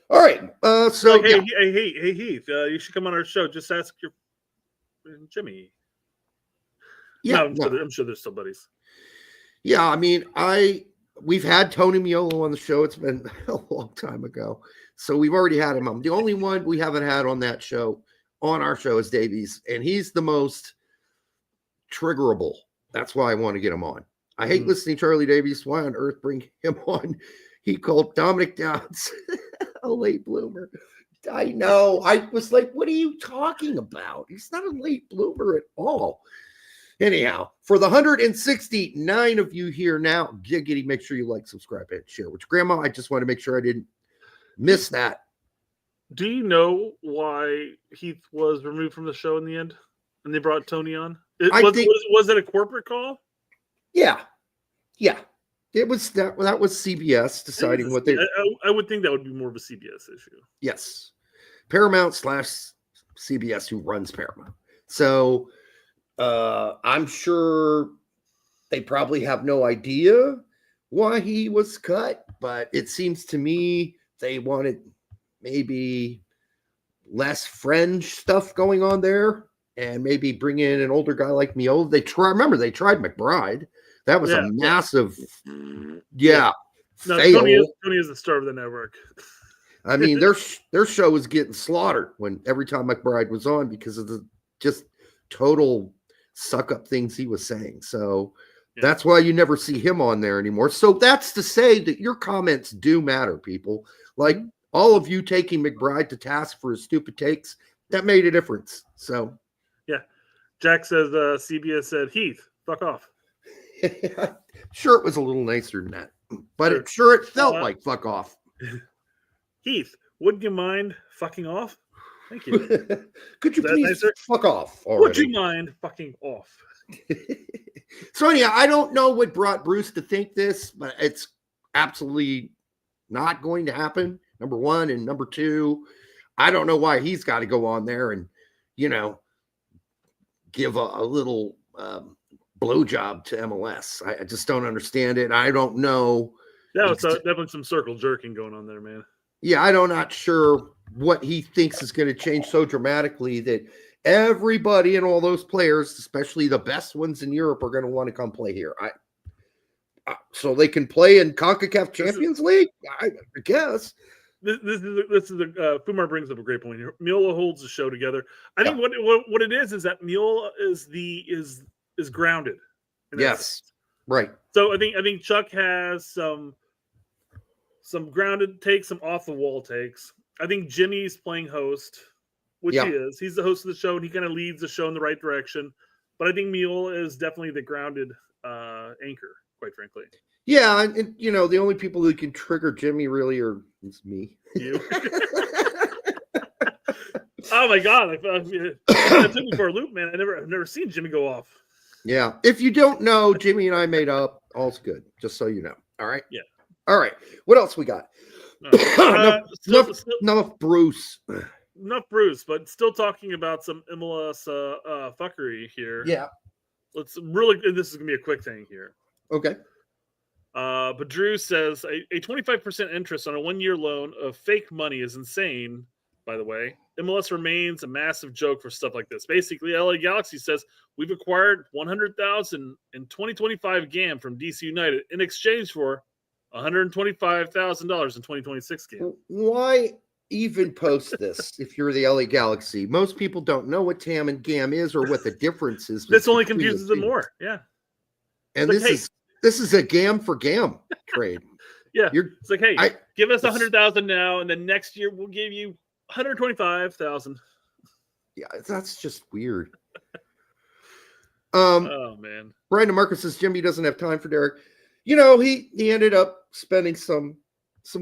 All right. So hey, Heath, you should come on our show. Just ask your Jimmy. Yeah, I'm sure there's somebody's. Yeah, I mean, we've had Tony Miolo on the show. It's been a long time ago, so we've already had him on. The only one we haven't had on that show, on our show, is Davies, and he's the most triggerable. That's why I want to get him on. I hate listening to Charlie Davies. Why on earth bring him on? He called Dominic Downs a late bloomer. I know. I was like, what are you talking about? He's not a late bloomer at all. Anyhow, for the 169 of you here now, giggity, make sure you like, subscribe, and share. Which, Grandma, I just want to make sure I didn't miss that. Do you know why Heath was removed from the show in the end? And they brought Tony on? Was it a corporate call? Yeah. It was that was CBS deciding what they. I would think that would be more of a CBS issue. Yes, Paramount/CBS, who runs Paramount. So I'm sure they probably have no idea why he was cut, but it seems to me they wanted maybe less fringe stuff going on there, and maybe bring in an older guy like Miolo. They tried McBride. That was a massive, No, fail. Tony is the star of the network. I mean, their show was getting slaughtered every time McBride was on because of the just total suck up things he was saying. So that's why you never see him on there anymore. So that's to say that your comments do matter, people. Like all of you taking McBride to task for his stupid takes, that made a difference. So yeah, Jack says CBS said, Heath, fuck off. Sure, it was a little nicer than that, but it felt like fuck off. Heath, wouldn't you mind fucking off? Thank you. Could you please fuck off already? Would you mind fucking off? So anyhow, I don't know what brought Bruce to think this, but it's absolutely not going to happen. Number one, and number two, I don't know why he's got to go on there and give a little blowjob to MLS. I just don't understand it. I don't know. That was definitely some circle jerking going on there, man. Yeah, I'm not sure what he thinks is going to change so dramatically that everybody and all those players, especially the best ones in Europe, are going to want to come play here. So they can play in CONCACAF Champions League, I guess. This is Fumar brings up a great point here. Miola holds the show together. I think what it is that Miola is grounded. Yes, right. So I think Chuck has some grounded takes, some off the wall takes. I think Jimmy's playing host, which he is. He's the host of the show, and he kind of leads the show in the right direction. But I think Miola is definitely the grounded anchor, quite frankly. Yeah, and the only people who can trigger Jimmy really is me. You. Oh my God! That took me for a loop, man. I've never seen Jimmy go off. Yeah. If you don't know, Jimmy and I made up. All's good. Just so you know. All right. Yeah. All right. What else we got? Enough Bruce. Enough Bruce, but still talking about some MLS fuckery here. Yeah. This is gonna be a quick thing here. Okay. But Drew says a 25% interest on a 1-year loan of fake money is insane, by the way. MLS remains a massive joke for stuff like this. Basically, LA Galaxy says we've acquired $100,000 in 2025 GAM from DC United in exchange for $125,000 in 2026 GAM. Why even post this if you're the LA Galaxy? Most people don't know what TAM and GAM is or what the difference is. This only confuses them more. Yeah. And this is a GAM for GAM trade. Yeah. It's like, hey, give us $100,000 now, and then next year we'll give you $125,000. Yeah, that's just weird. Oh man. Brian DeMarcus says Jimmy doesn't have time for Derek. He ended up spending some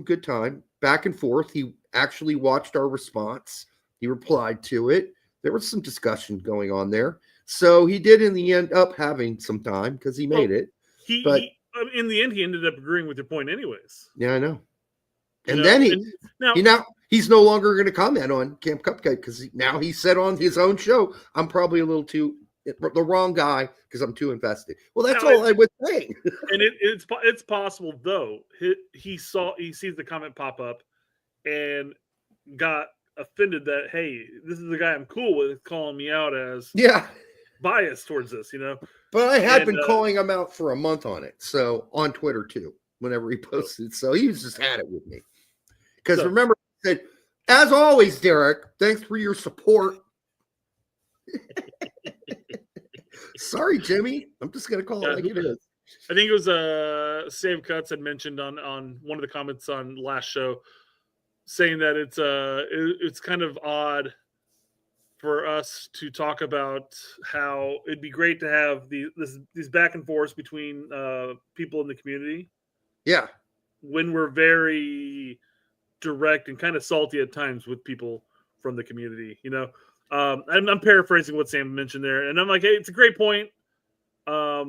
good time back and forth. He actually watched our response. He replied to it. There was some discussion going on there. So he did in the end up having some time because he made it. In the end, he ended up agreeing with your point anyways. Yeah, I know. And then he's no longer going to comment on Camp Cupcake because now he said on his own show, I'm probably a little too the wrong guy because I'm too invested. Well, that's all I was saying. And it's possible though. He sees the comment pop up and got offended that, hey, this is the guy I'm cool with calling me out as biased towards this, But I had been calling him out for a month on it. So on Twitter too, whenever he posted. So he was just had it with me. Because remember, he said, as always, Derek, thanks for your support. Sorry, Jimmy. I'm just going to call it like it is. I think it was Save Cuts had mentioned on one of the comments on last show saying that it's kind of odd for us to talk about how it'd be great to have these back and forths between people in the community. Yeah. When we're very direct and kind of salty at times with people from the community, I'm paraphrasing what Sam mentioned there, and I'm like, hey, it's a great point. But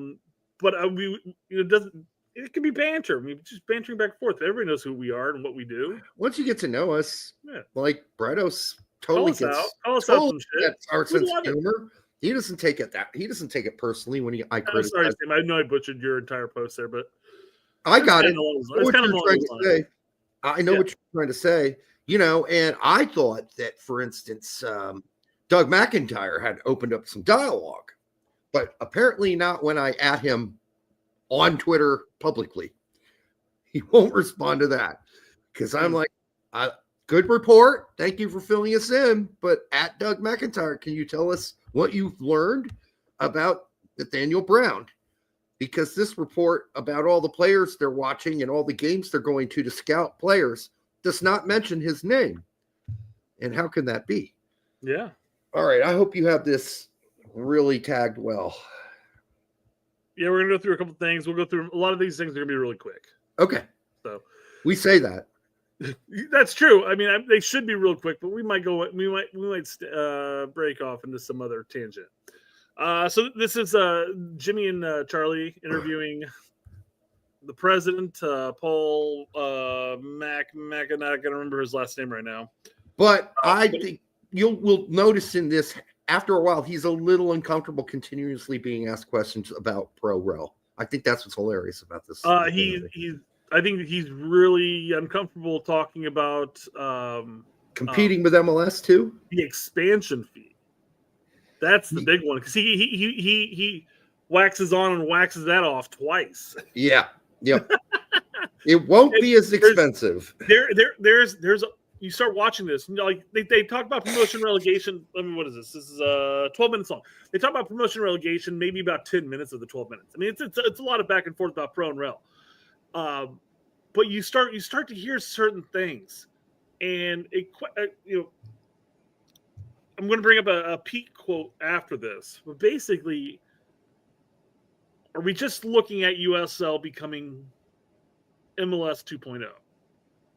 it can be banter. I mean, just bantering back and forth. Everybody knows who we are and what we do. Once you get to know us, like Bredos Call us out some shit. Our sense of humor. He doesn't take it personally when I criticize. I'm sorry, Sam. I know I butchered your entire post there, but I got it. I know what you're trying to say. And I thought that, for instance, Doug McIntyre had opened up some dialogue, but apparently not when I at him on Twitter publicly. He won't respond to that because I'm like, good report. Thank you for filling us in. But at Doug McIntyre, can you tell us what you've learned about Nathaniel Brown? Because this report about all the players they're watching and all the games they're going to scout players does not mention his name. And how can that be? Yeah. All right. I hope you have this really tagged well. Yeah, we're going to go through a couple of things. We'll go through a lot of these things are going to be really quick. Okay. So we say that. That's true. I mean, they should be real quick, but we might break off into some other tangent. So this is Jimmy and Charlie interviewing the president, Paul Mac. I'm not going to remember his last name right now. But I think will notice in this, after a while, he's a little uncomfortable continuously being asked questions about Pro Rel. I think that's what's hilarious about this. I think he's really uncomfortable talking about competing with MLS too. The expansion fee. That's the big one because he waxes on and waxes that off twice. Yeah. Yep. It won't be as expensive. There's you start watching this, like they talk about promotion relegation. I mean, what is this? This is 12 minutes long. They talk about promotion relegation, maybe about 10 minutes of the 12 minutes. I mean, it's a lot of back and forth about pro and rel. But you start to hear certain things, and I'm going to bring up a Pete quote after this. But basically, are we just looking at USL becoming MLS 2.0?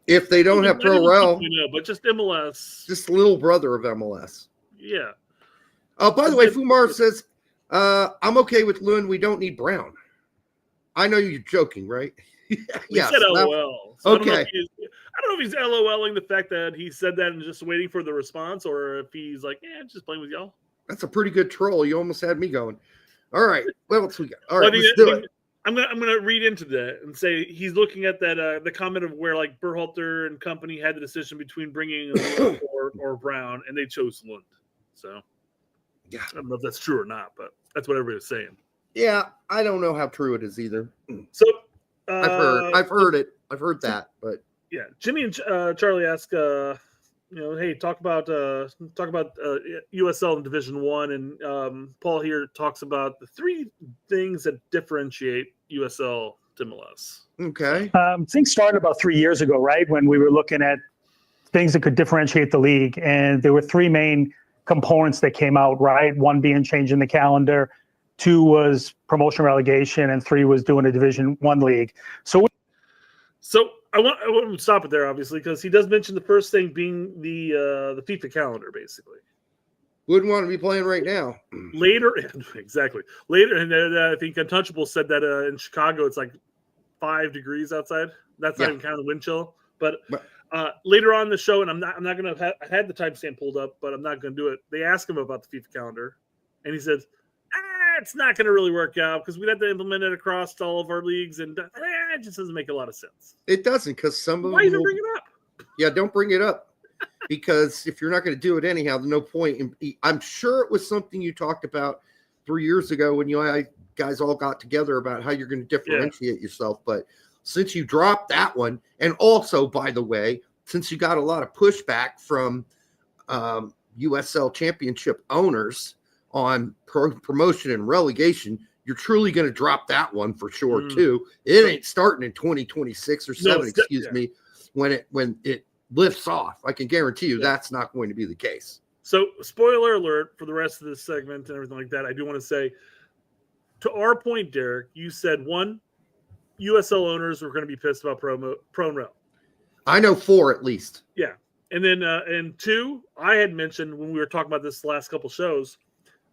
If they don't have pro rel, but just MLS, just little brother of MLS. Yeah. Oh, by the way, Fumar says, "I'm okay with Lewin. We don't need Brown." I know you're joking, right? Yes. He said LOL. So okay. I don't know if he's LOLing the fact that he said that and just waiting for the response, or if he's like, just playing with y'all. That's a pretty good troll. You almost had me going. All right. What else we got? All right, let's do it. I'm gonna read into that and say he's looking at that the comment of where like Berhalter and company had the decision between bringing Lund or Brown, and they chose Lund. So yeah, I don't know if that's true or not, but that's what everybody's saying. Yeah, I don't know how true it is either. So I've heard it. I've heard that, but yeah, Jimmy and Charlie ask, hey, talk about USL in Division One, and Paul here talks about the three things that differentiate USL to MLS. Okay, things started about 3 years ago, right, when we were looking at things that could differentiate the league, and there were three main components that came out, right? One being changing the calendar, two was promotion relegation, and three was doing a Division One league. So I want to stop it there, obviously, because he does mention the first thing being the FIFA calendar, basically. Wouldn't want to be playing right now. Later, exactly. Later, and I think Untouchable said that in Chicago it's like 5 degrees outside. That's not even kind of wind chill. But later on in the show, and I'm not going to. I had the timestamp pulled up, but I'm not going to do it. They asked him about the FIFA calendar, and he says, it's not going to really work out because we'd have to implement it across all of our leagues, and it just doesn't make a lot of sense. It doesn't, because some of Why even bring it up? Yeah, don't bring it up, because if you're not going to do it anyhow, there's no point. I'm sure it was something you talked about 3 years ago when you guys all got together about how you're going to differentiate yourself. But since you dropped that one, and also, by the way, since you got a lot of pushback from USL Championship owners on promotion and relegation, you're truly going to drop that one for sure too. It ain't starting in 2026 or 7, excuse me, when it lifts off. I can guarantee you that's not going to be the case. So, spoiler alert for the rest of this segment and everything like that. I do want to say, to our point, Derek, you said one, USL owners were going to be pissed about pro and rel. I know 4 at least. Yeah, and then and 2, I had mentioned when we were talking about this last couple shows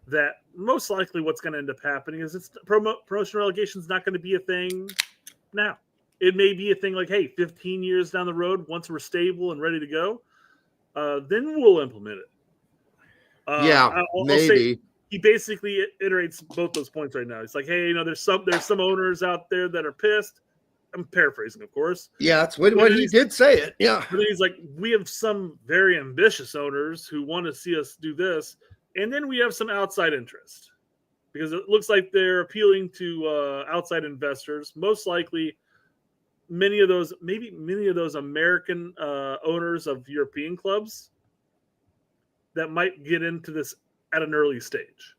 that most likely what's going to end up happening is it's promotion relegation is not going to be a thing now. It may be a thing like, hey, 15 years down the road, once we're stable and ready to go, then we'll implement it. Maybe. He basically iterates both those points right now. It's like, hey, there's some owners out there that are pissed. I'm paraphrasing, of course. Yeah, that's what he did say it. Yeah. But then he's like, we have some very ambitious owners who want to see us do this. And then we have some outside interest, because it looks like they're appealing to outside investors. Most likely, many of those American owners of European clubs that might get into this at an early stage.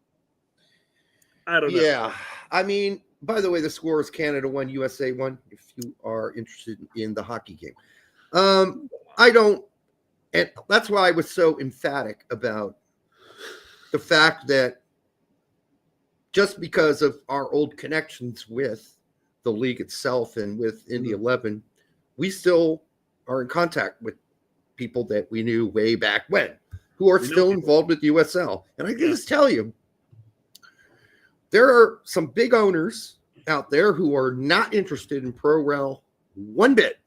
I don't know. Yeah. I mean, by the way, the score is Canada 1, USA 1, if you are interested in the hockey game. I don't, and that's why I was so emphatic about the fact that just because of our old connections with the league itself and with Indy 11, we still are in contact with people that we knew way back when, who are still involved with USL. And I can just tell you, there are some big owners out there who are not interested in pro rel one bit.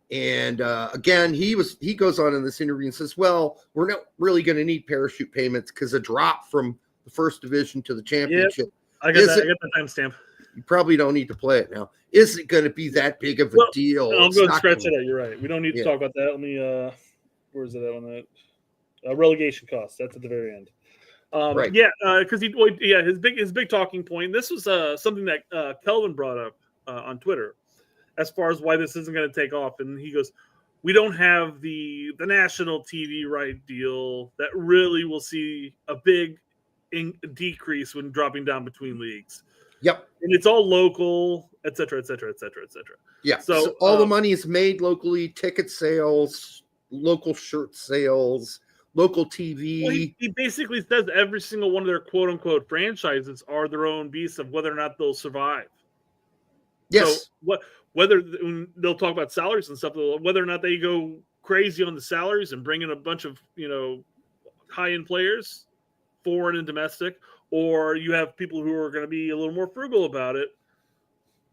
And again, he goes on in this interview and says, well, we're not really going to need parachute payments because a drop from the first division to the championship. I got the timestamp. You probably don't need to play it now. Isn't going to be that big of a deal. I'll go and scratch it out. You're right. We don't need to talk about that. Let me, where is it at on that? Relegation costs. That's at the very end. Right. Yeah, because his big talking point. This was something that Kelvin brought up on Twitter, as far as why this isn't going to take off, and he goes, "We don't have the national TV right deal that really will see a big decrease when dropping down between leagues. Yep, and it's all local, et cetera, et cetera, et cetera, et cetera." Yeah. So all the money is made locally, ticket sales, local shirt sales, local TV. Well, he basically says every single one of their quote unquote franchises are their own beasts of whether or not they'll survive. Yes. So whether they'll talk about salaries and stuff, whether or not they go crazy on the salaries and bring in a bunch of high end players, foreign and domestic, or you have people who are going to be a little more frugal about it.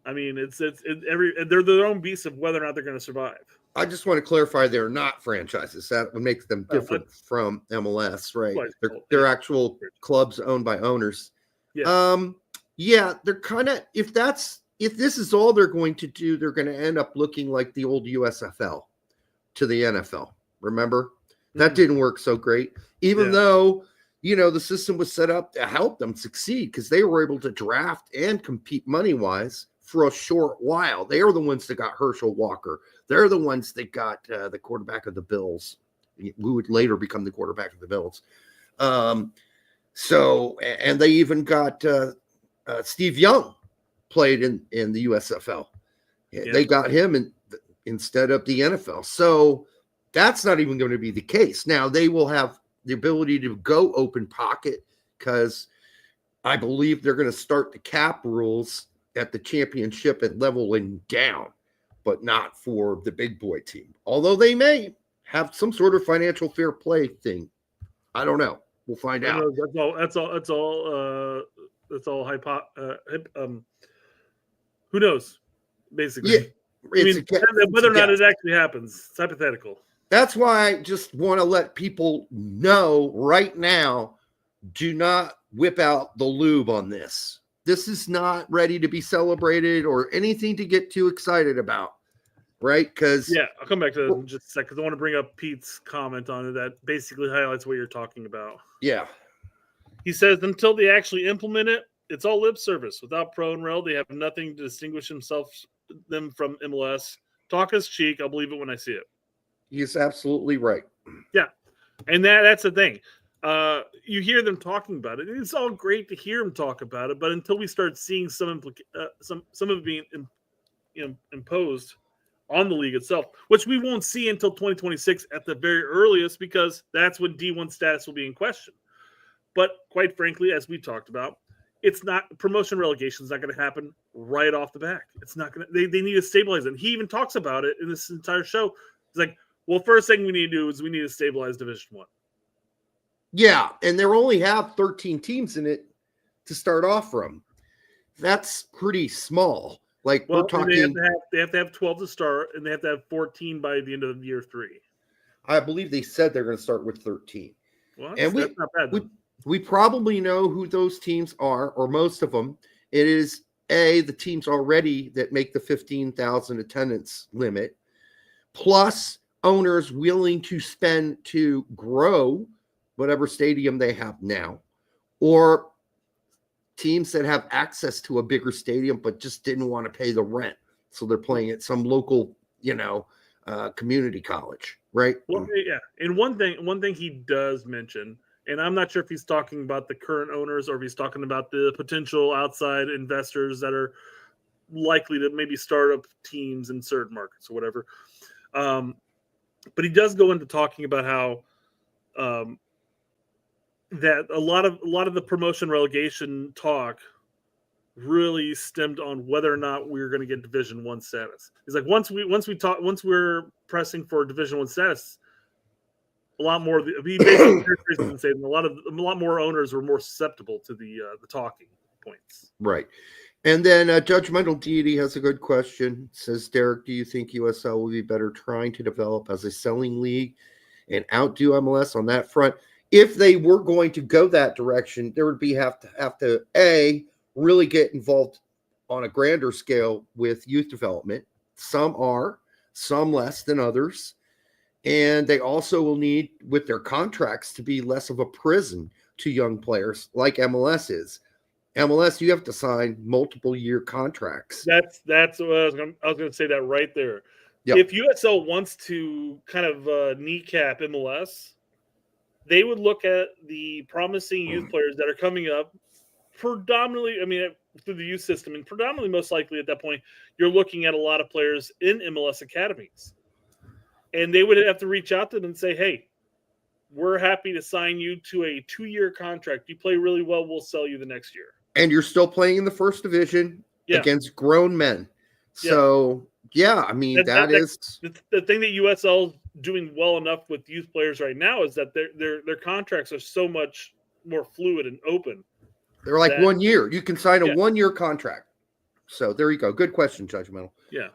I mean, they're their own beasts of whether or not they're going to survive. I just want to clarify they're not franchises. That would make them different from MLS, right? They're actual clubs owned by owners. Yeah. They're kind of if this is all they're going to do, they're going to end up looking like the old USFL to the NFL. Remember? That didn't work so great, even though the system was set up to help them succeed because they were able to draft and compete money-wise for a short while. They are the ones that got Herschel Walker. They're the ones that got the quarterback of the Bills, who would later become the quarterback of the Bills. And they even got Steve Young played in the USFL. They got him instead of the NFL. So that's not even going to be the case. Now they will have the ability to go open pocket because I believe they're going to start the cap rules at the championship and leveling down, but not for the big boy team. Although they may have some sort of financial fair play thing. I don't know. We'll find out. That's all who knows? Basically, whether or not it actually happens, it's hypothetical. That's why I just want to let people know right now, do not whip out the lube on this. This is not ready to be celebrated or anything to get too excited about, right? Because I'll come back to that in just a second because I want to bring up Pete's comment on it that basically highlights what you're talking about. Yeah. He says, until they actually implement it, it's all lip service. Without Pro and Rel, they have nothing to distinguish them from MLS. Talk is cheek. I'll believe it when I see it. He's absolutely right. Yeah. And that's the thing. You hear them talking about it. It's all great to hear them talk about it, but until we start seeing some of it being imposed on the league itself, which we won't see until 2026 at the very earliest, because that's when D1 status will be in question. But quite frankly, as we talked about, it's not promotion relegation is not going to happen right off the back. It's not going to. They need to stabilize it. And he even talks about it in this entire show. He's like, well, first thing we need to do is we need to stabilize Division 1. Yeah, and they only have 13 teams in it to start off from. That's pretty small. Like we're talking, they have to have 12 to start, and they have to have 14 by the end of year 3. I believe they said they're going to start with 13. Well, and that's not bad. We probably know who those teams are, or most of them. It is the teams already that make the 15,000 attendance limit, plus owners willing to spend to grow whatever stadium they have now, or teams that have access to a bigger stadium but just didn't want to pay the rent, so they're playing at some local, community college, right? Well, yeah. And one thing he does mention, and I'm not sure if he's talking about the current owners or if he's talking about the potential outside investors that are likely to maybe start up teams in certain markets or whatever. But he does go into talking about how that a lot of the promotion relegation talk really stemmed on whether or not we were going to get Division 1 status. He's like, once we're pressing for Division 1 status, a lot more. He basically saying a lot more owners were more susceptible to the talking points. Right. And then Judgmental Deity has a good question. It says, Derek, do you think USL will be better trying to develop as a selling league and outdo MLS on that front? If they were going to go that direction, there would be have to really get involved on a grander scale with youth development. Some are, some less than others. And they also will need, with their contracts, to be less of a prison to young players like MLS is. MLS, you have to sign multiple year contracts. That's what I was going to say that right there. Yep. If USL wants to kind of kneecap MLS, they would look at the promising youth players that are coming up predominantly, through the youth system, and predominantly most likely at that point, you're looking at a lot of players in MLS academies. And they would have to reach out to them and say, hey, we're happy to sign you to a 2-year contract. You play really well, we'll sell you the next year. And you're still playing in the first division against grown men. So, that is the thing that USL is doing well enough with youth players right now is that their contracts are so much more fluid and open. They're like 1 year. You can sign a 1-year contract. So there you go. Good question, Judgmental. Yeah.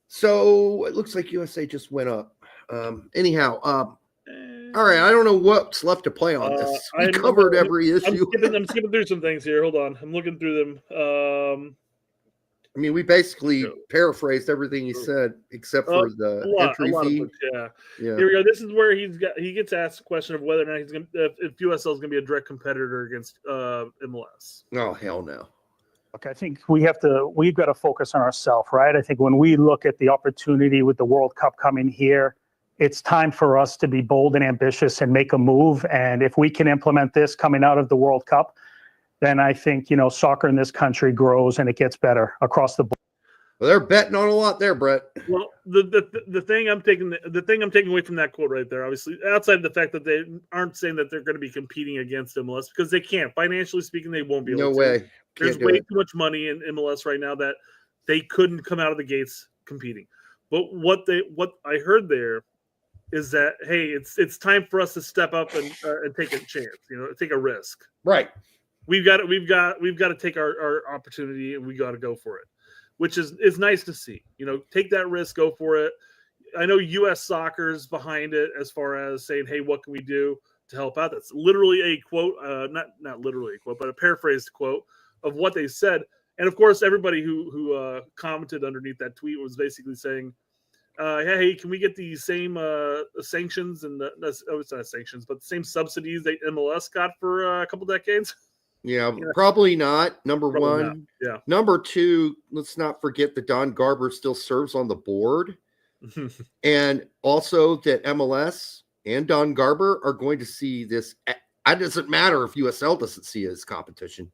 So it looks like USA just went up. All right, I don't know what's left to play on this. We covered every issue. I'm skipping through some things here. Hold on. I'm looking through them. We basically paraphrased everything he said except for the entry fee. Yeah. Here we go. This is where he gets asked the question of whether or not he's going if USL is going to be a direct competitor against MLS. Oh, hell no. Look, I think we've got to focus on ourselves, right? I think when we look at the opportunity with the World Cup coming here, it's time for us to be bold and ambitious and make a move. And if we can implement this coming out of the World Cup, then I think, soccer in this country grows and it gets better across the board. Well, they're betting on a lot there, Brett. Well, the thing I'm taking away from that quote right there, obviously, outside of the fact that they aren't saying that they're going to be competing against MLS, because they can't. Financially speaking, they won't be able to. No way. There's way too much money in MLS right now that they couldn't come out of the gates competing. But what I heard there is that, hey, it's time for us to step up and take a chance, take a risk. Right. We've got to take our opportunity and we got to go for it, which is nice to see. Take that risk, go for it. I know U.S. Soccer's behind it as far as saying, hey, what can we do to help out? That's literally a quote, not literally a quote, but a paraphrased quote of what they said. And of course, everybody who commented underneath that tweet was basically saying, hey, can we get the same sanctions and it's not sanctions, but the same subsidies that MLS got for a couple decades? Yeah, probably not. Number Probably one. not. Yeah. Number two, let's not forget that Don Garber still serves on the board. And also that MLS and Don Garber are going to see this. It doesn't matter if USL doesn't see it as competition.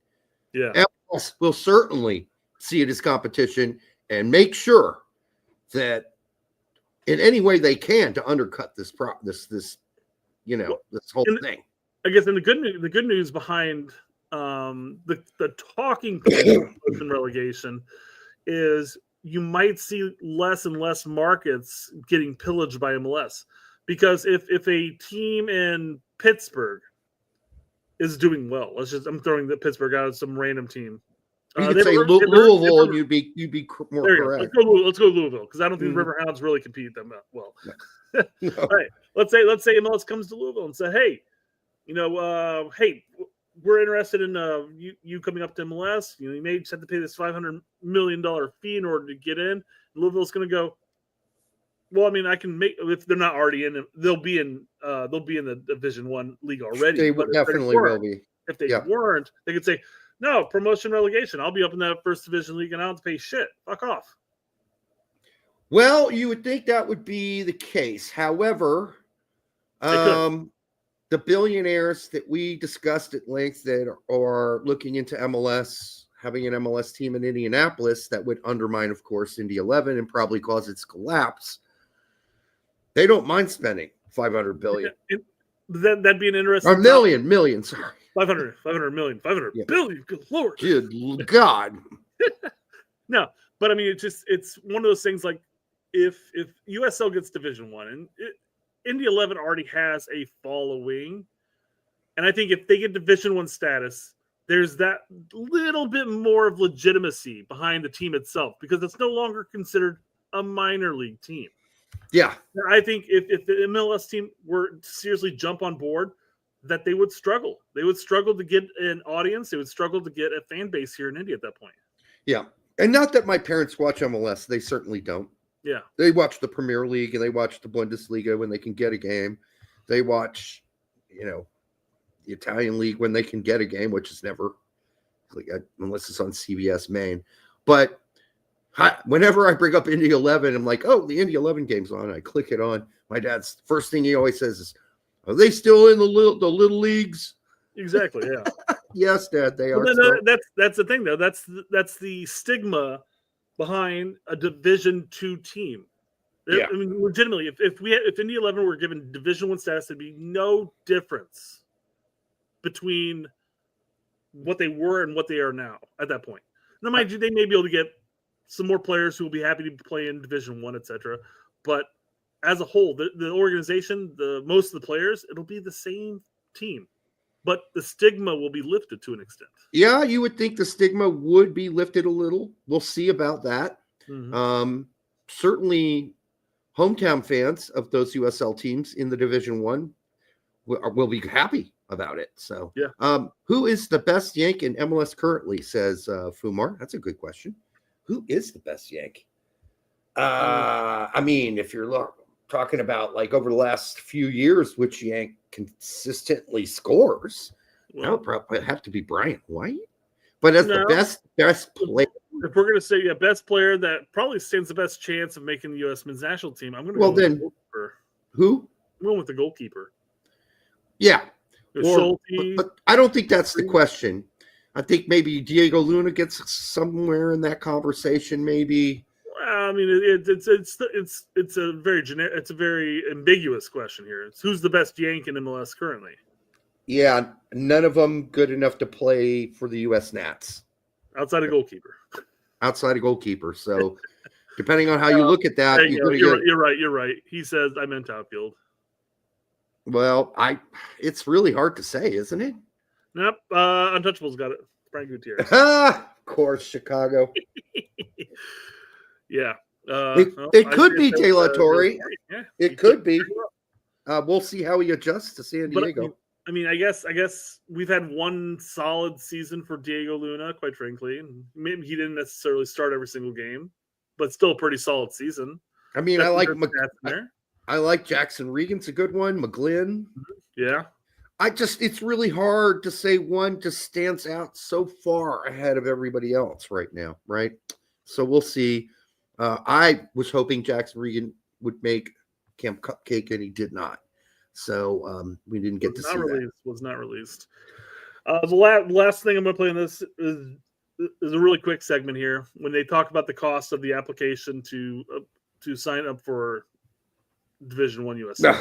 Yeah. MLS will certainly see it as competition and make sure that in any way they can to undercut this this whole thing. I guess, and the good news behind the talking point in relegation is you might see less and less markets getting pillaged by MLS, because if a team in Pittsburgh is doing well, I'm throwing the Pittsburgh out as some random team. You could say Louisville, and you'd be more correct. Let's go Louisville, because I don't think the Riverhounds really compete that well. No. All right, let's say MLS comes to Louisville and say, hey, hey, we're interested in you coming up to MLS. You may just have to pay this $500 million fee in order to get in. Louisville's going to go, well, I can make, if they're not already in, they'll be in the Division I league already. They definitely will be. If they weren't, they could say, no, promotion relegation. I'll be up in that first division league and I don't have to pay shit. Fuck off. Well, you would think that would be the case. However, the billionaires that we discussed at length that are looking into MLS, having an MLS team in Indianapolis that would undermine, of course, Indy 11 and probably cause its collapse. They don't mind spending $500 billion. That'd be an interesting. Or million, sorry. 500 million, 500 billion. Good Lord. Good God. No, but it's one of those things like if USL gets Division I and Indy 11 already has a following, and I think if they get Division I status, there's that little bit more of legitimacy behind the team itself, because it's no longer considered a minor league team. Yeah. I think if the MLS team were to seriously jump on board, that they would struggle. They would struggle to get an audience. They would struggle to get a fan base here in India at that point. Yeah. And not that my parents watch MLS. They certainly don't. Yeah. They watch the Premier League and they watch the Bundesliga when they can get a game. They watch, the Italian league when they can get a game, which is never, unless it's on CBS main. But whenever I bring up Indy 11, I'm like, oh, the Indy 11 game's on. I click it on. My dad's first thing he always says is, "Are they still in the little leagues?" Exactly. Yeah. Yes, Dad, they are. That's the thing, though. That's the stigma behind a Division II team. Yeah. I mean, legitimately, if Indy 11 were given Division I status, there'd be no difference between what they were and what they are now at that point. Now, mind you, they may be able to get some more players who will be happy to play in Division I, etc. But as a whole, the organization, most of the players, it'll be the same team. But the stigma will be lifted to an extent. Yeah, you would think the stigma would be lifted a little. We'll see about that. Mm-hmm. Certainly, hometown fans of those USL teams in the Division I will be happy about it. So, yeah. Who is the best Yank in MLS currently, says Fumar. That's a good question. Who is the best Yank? I mean, if you're talking about like over the last few years, which Yank consistently scores, that would probably have to be Brian White. But as the best player, if we're going to say best player that probably stands the best chance of making the U.S. men's national team, I'm going to go with the goalkeeper. Who? I'm going with the goalkeeper. Yeah. Schulte, but I don't think that's the question. I think maybe Diego Luna gets somewhere in that conversation. Maybe. I mean, it's a very generic, it's a very ambiguous question here. It's who's the best Yank in MLS currently? Yeah, none of them good enough to play for the U.S. Nats. Outside of goalkeeper. Outside of goalkeeper. So, depending on how you look at that, you're right. He says I meant outfield. Well, it's really hard to say, isn't it? Nope. Untouchables got it. Brian Gutierrez. Of course, Chicago. Yeah. It could be De La Torre. Yeah, it could be. We'll see how he adjusts to San Diego. I mean, I guess we've had one solid season for Diego Luna, quite frankly. Maybe he didn't necessarily start every single game, but still a pretty solid season. I mean, I like Jackson Regan's a good one. McGlynn. Yeah. It's really hard to say one just stands out so far ahead of everybody else right now, right? So we'll see. I was hoping Jackson Regan would make Camp Cupcake, and he did not. So we didn't get to see that. Was not released. The last thing I'm going to play in this is a really quick segment here. When they talk about the cost of the application to sign up for Division I USA.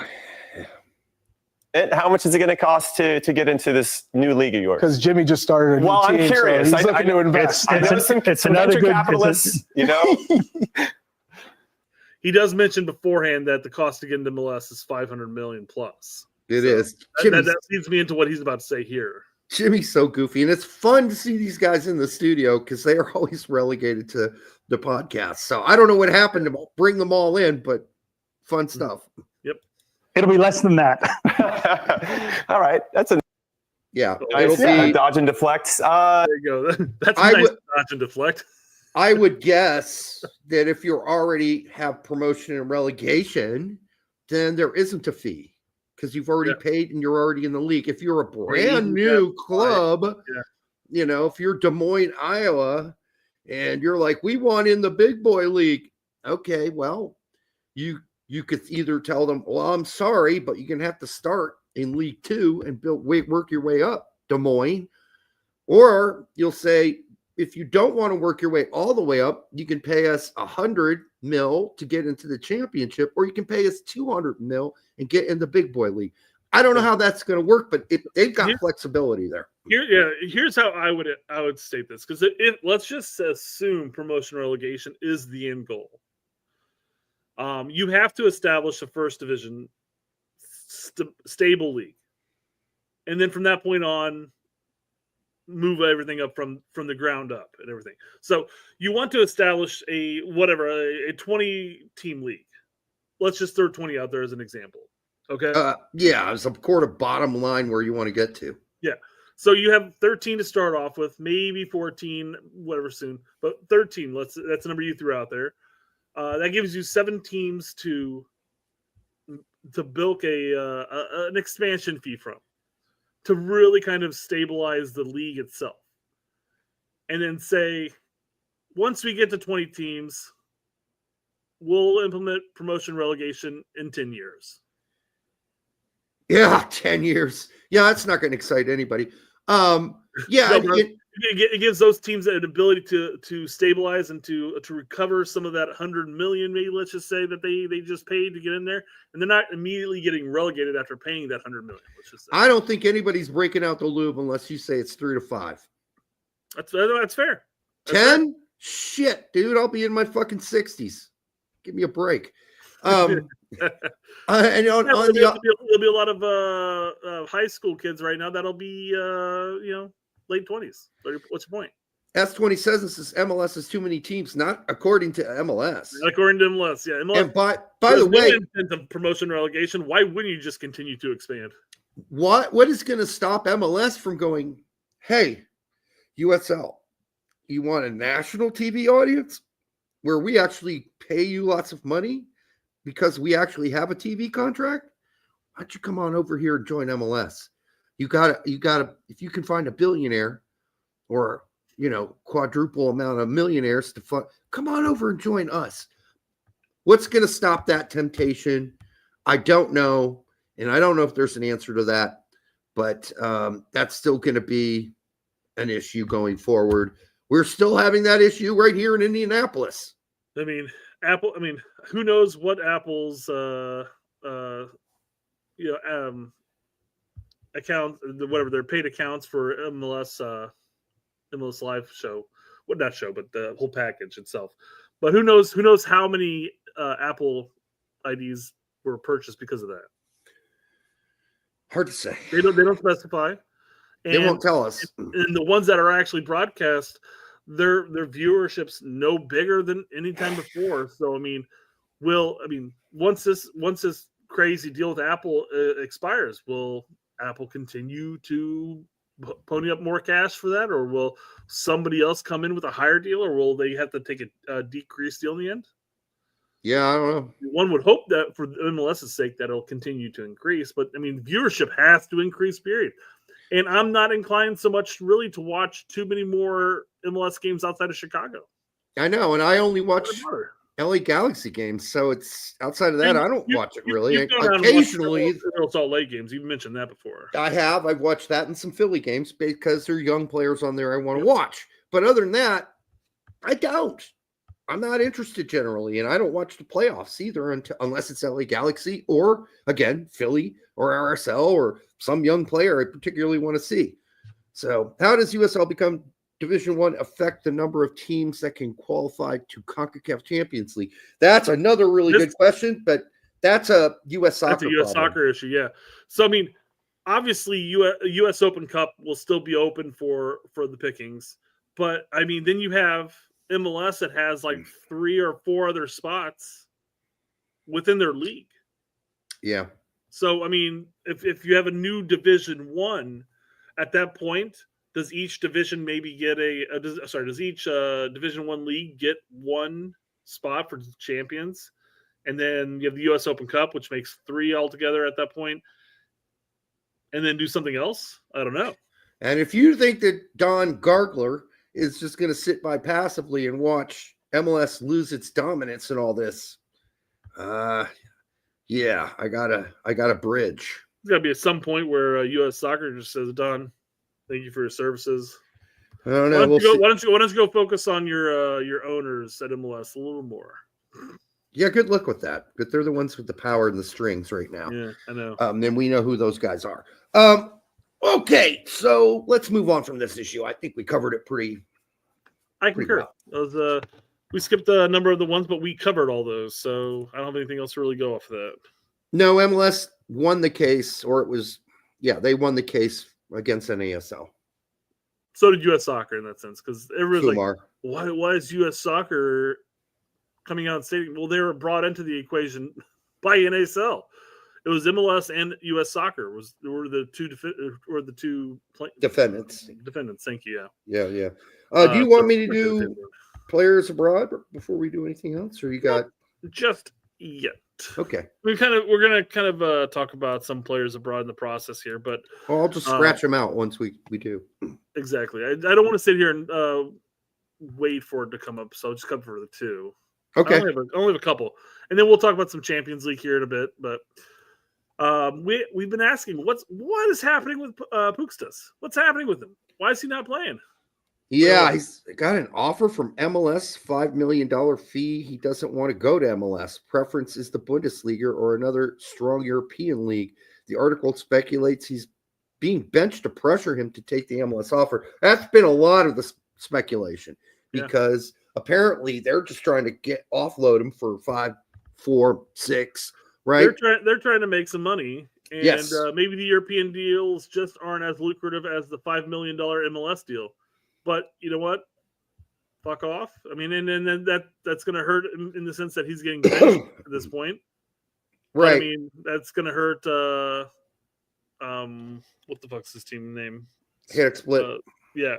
And how much is it going to cost to get into this new league of yours? Because Jimmy just started a new team. I'm curious. So he's looking to invest. It's another good capitalists, you know. He does mention beforehand that the cost to get into MLS is $500 million plus. It is. That leads me into what he's about to say here. Jimmy's so goofy, and it's fun to see these guys in the studio because they are always relegated to the podcast. So I don't know what happened to bring them all in, but fun stuff. Yep. It'll be less than that. All right. That's a it'll be dodge and deflect. There you go. That's a nice dodge and deflect. I would guess that if you already have promotion and relegation, then there isn't a fee because you've already paid and you're already in the league. If you're a brand new club, you know, if you're Des Moines, Iowa, and you're like, we want in the big boy league. Okay, well, you could either tell them, well, I'm sorry, but you're going to have to start in League Two and work your way up, Des Moines. Or you'll say, if you don't want to work your way all the way up, you can pay us $100 million to get into the championship, or you can pay us $200 million and get in the big boy league. I don't know how that's going to work, but they've got flexibility there. Here's how I would state this, because let's just assume promotion relegation is the end goal. You have to establish a first division stable league, and then from that point on, move everything up from the ground up and everything. So you want to establish a 20-team league. Let's just throw 20 out there as an example. Okay. It's a sort of bottom line where you want to get to. Yeah. So you have 13 to start off with, maybe 14, whatever soon, but 13. That's the number you threw out there. That gives you 7 teams to bilk an expansion fee from. to really kind of stabilize the league itself. And then say, once we get to 20 teams, we'll implement promotion relegation in 10 years. Yeah, 10 years. Yeah, that's not going to excite anybody. It gives those teams an ability to stabilize and to recover some of that $100 million, maybe let's just say that they just paid to get in there, and they're not immediately getting relegated after paying that $100 million. Let's just say. I don't think anybody's breaking out the lube unless you say it's 3 to 5. That's fair. 10? Shit, dude, I'll be in my fucking 60s. Give me a break. And there'll be a lot of high school kids right now that'll be late 20s. What's your point? S20 says this is MLS has too many teams, not according to MLS. Not according to MLS, yeah. MLS, and by the way, the promotion relegation, why wouldn't you just continue to expand? What is going to stop MLS from going, hey, USL, you want a national TV audience where we actually pay you lots of money because we actually have a TV contract? Why don't you come on over here and join MLS? You gotta, if you can find a billionaire or, quadruple amount of millionaires to fund, come on over and join us. What's going to stop that temptation? I don't know. And I don't know if there's an answer to that, but that's still going to be an issue going forward. We're still having that issue right here in Indianapolis. I mean, who knows what Apple's account, whatever their paid accounts for MLS Live show, well, not show, but the whole package itself. But who knows how many Apple IDs were purchased because of that? Hard to say. They don't specify. They won't tell us. And the ones that are actually broadcast, their viewership's no bigger than any time before. So once this crazy deal with Apple expires, will Apple continue to pony up more cash for that, or will somebody else come in with a higher deal, or will they have to take a decreased deal in the end? Yeah, I don't know. One would hope that for MLS's sake that it'll continue to increase, but viewership has to increase, period. And I'm not inclined so much really to watch too many more MLS games outside of Chicago. I know, and I only watch LA Galaxy games, so it's outside of that. I don't watch it really. Occasionally, Salt Lake games. You've mentioned that before. I've watched that in some Philly games because there are young players on there I want to watch. But other than that, I don't. I'm not interested generally, and I don't watch the playoffs either unless it's LA Galaxy or, again, Philly or RSL or some young player I particularly want to see. So how does USL become Division I affect the number of teams that can qualify to CONCACAF Champions League? That's another really good question, but that's a U.S. soccer That's a U.S. soccer issue, yeah. So, obviously, U.S. Open Cup will still be open for the pickings. But, then you have MLS that has like 3 or 4 other spots within their league. Yeah. So, if you have a new Division I, at that point, does each division maybe get does each Division I league get one spot for champions? And then you have the U.S. Open Cup, which makes 3 altogether at that point. And then do something else? I don't know. And if you think that Don Gargler is just going to sit by passively and watch MLS lose its dominance and all this, yeah, I got a bridge. There's got to be at some point where U.S. Soccer just says, "Don, thank you for your services." I don't know. Why don't you go focus on your owners at MLS a little more? Yeah, good luck with that. But they're the ones with the power and the strings right now. Yeah, I know. Then we know who those guys are. Okay, so let's move on from this issue. I think we covered it pretty. I concur. Well. We skipped a number of the ones, but we covered all those, so I don't have anything else to really go off of that. No, MLS won the case, or they won the case against NASL. So did U.S. Soccer in that sense, because everyone's Kumar. like, why is U.S. Soccer coming out and stating, well, they were brought into the equation by NASL. It was MLS and U.S. Soccer were the two defendants. Defendants, thank you. Yeah. Do you want me to do players abroad before we do anything else, or you got just yet? Okay. we're gonna kind of talk about some players abroad in the process here, but Well, I'll just scratch them out once we do. exactly. I don't want to sit here and wait for it to come up, so I'll just come for the two. Okay. I only have a couple, and then we'll talk about some Champions League here in a bit. But we've been asking what is happening with Pukstas? What's happening with him? Why is he not playing? Yeah, he's got an offer from MLS, $5 million fee. He doesn't want to go to MLS. Preference is the Bundesliga or another strong European league. The article speculates he's being benched to pressure him to take the MLS offer. That's been a lot of the speculation because apparently they're just trying to offload him for 5, 4, 6, right? They're trying to make some money, and Yes. Maybe the European deals just aren't as lucrative as the $5 million MLS deal. But you know what? Fuck off. I mean, and then that's going to hurt in the sense that he's getting benched at this point. But, Right. I mean, that's going to hurt. What the fuck's his team name? Head split. Yeah,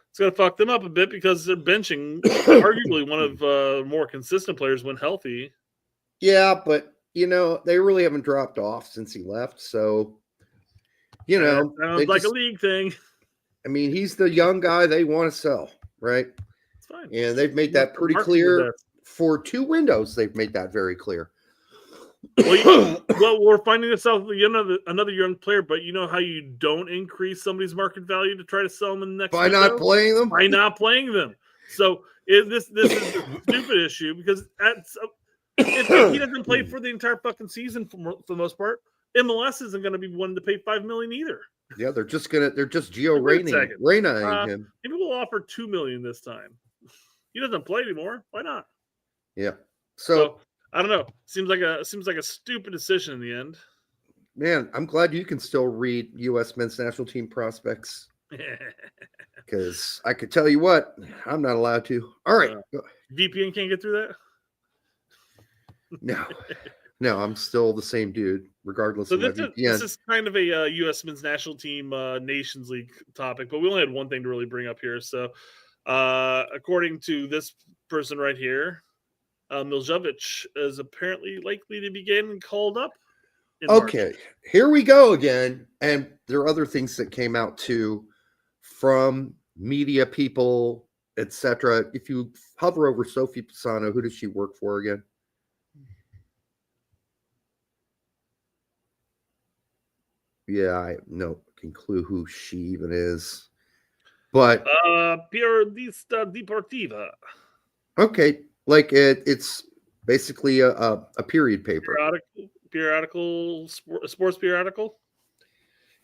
it's going to fuck them up a bit because they're benching arguably one of more consistent players when healthy. Yeah, but they really haven't dropped off since he left. So, Sounds like a league thing. I mean, he's the young guy they want to sell, right? It's fine. And they've made that pretty clear for 2 windows. They've made that very clear. Well, we're finding this out another young player, but you know how you don't increase somebody's market value to try to sell them in the next By not playing them? By not playing them. So this is a stupid issue because if he doesn't play for the entire fucking season for the most part, MLS isn't going to be one to pay $5 million either. Yeah, they're just Gio Reyna him. Maybe we'll offer $2 million this time. He doesn't play anymore. Why not? Yeah. So I don't know. Seems like a stupid decision in the end. Man, I'm glad you can still read U.S. men's national team prospects. Because I could tell you what, I'm not allowed to. All right. VPN can't get through that? No, I'm still the same dude, regardless of my VPN. This is kind of a U.S. men's national team Nations League topic, but we only had one thing to really bring up here. So, according to this person right here, Miljevic is apparently likely to be getting called up. Okay, here we go again. And there are other things that came out too from media people, etc. If you hover over Sophie Pisano, who does she work for again? Yeah, I have no clue who she even is. But Periodista Deportiva. Okay, like it's basically a period paper. Periodical, sports periodical.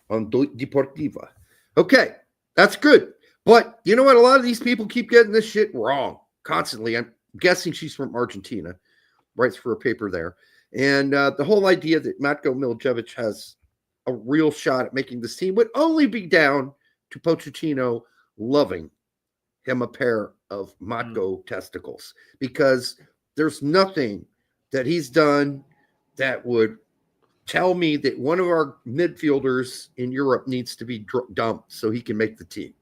On Deportiva. Okay, that's good. But you know what? A lot of these people keep getting this shit wrong constantly. I'm guessing she's from Argentina, writes for a paper there. And the whole idea that Matko Miljevic has a real shot at making this team would only be down to Pochettino loving him a pair of Matko testicles, because there's nothing that he's done that would tell me that one of our midfielders in Europe needs to be dumped so he can make the team.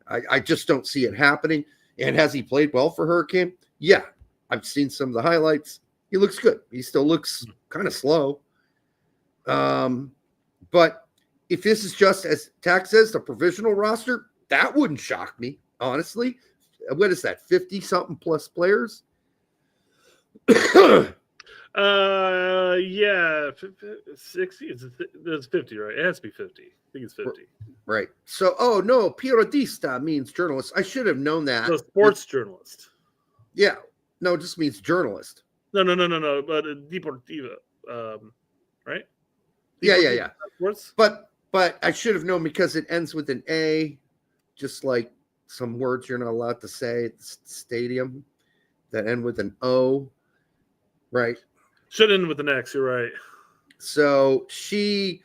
I just don't see it happening. And has he played well for Hurricane? Yeah, I've seen some of the highlights. He looks good. He still looks kind of slow. But if this is just, as Tack says, the provisional roster, that wouldn't shock me, honestly. What is that, 50-something plus players? Yeah, 60. It's 50, right? It has to be 50. I think it's 50. Right. So, oh no, periodista means journalist. I should have known that. So sports journalist. Yeah. No, it just means journalist. No. But Deportiva, right? Yeah. Sports. But I should have known because it ends with an A, just like some words you're not allowed to say at the stadium that end with an O. Right. Should end with an X, you're right. So she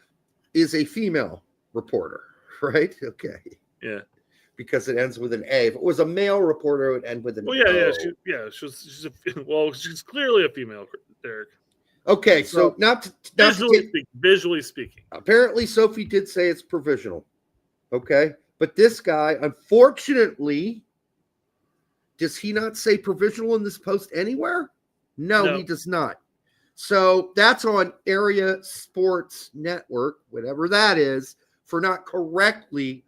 is a female reporter, right? Okay. Yeah. Because it ends with an A. If it was a male reporter, it would end with an O. She's clearly a female, Derek. Okay, so visually speaking. Apparently Sophie did say it's provisional. Okay. But this guy, unfortunately, does he not say provisional in this post anywhere? No, he does not. So that's on Area Sports Network, whatever that is, for not correctly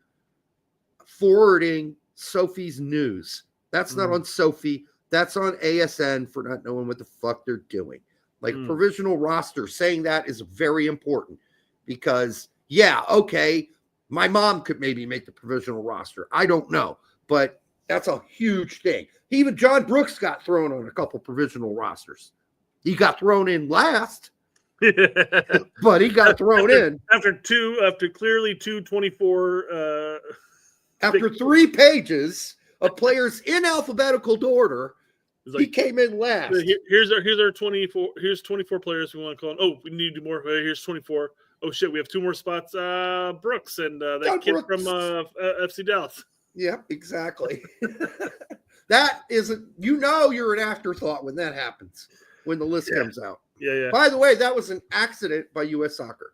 forwarding Sophie's news. That's not on Sophie. That's on ASN for not knowing what the fuck they're doing. Like provisional roster, saying that is very important because, yeah, okay, my mom could maybe make the provisional roster. I don't know, but that's a huge thing. Even John Brooks got thrown on a couple provisional rosters. He got thrown in last, but he got thrown in. After clearly 224. After 3 pages of players in alphabetical order, he came in last. Here's our 24. Here's 24 players we want to call. Oh, we need to do more. Here's 24. Oh shit, we have 2 more spots. Brooks and that John kid Brooks. from FC Dallas. Yep, exactly. That isn't. You're an afterthought when that happens. When the list comes out. Yeah. By the way, that was an accident by U.S. Soccer.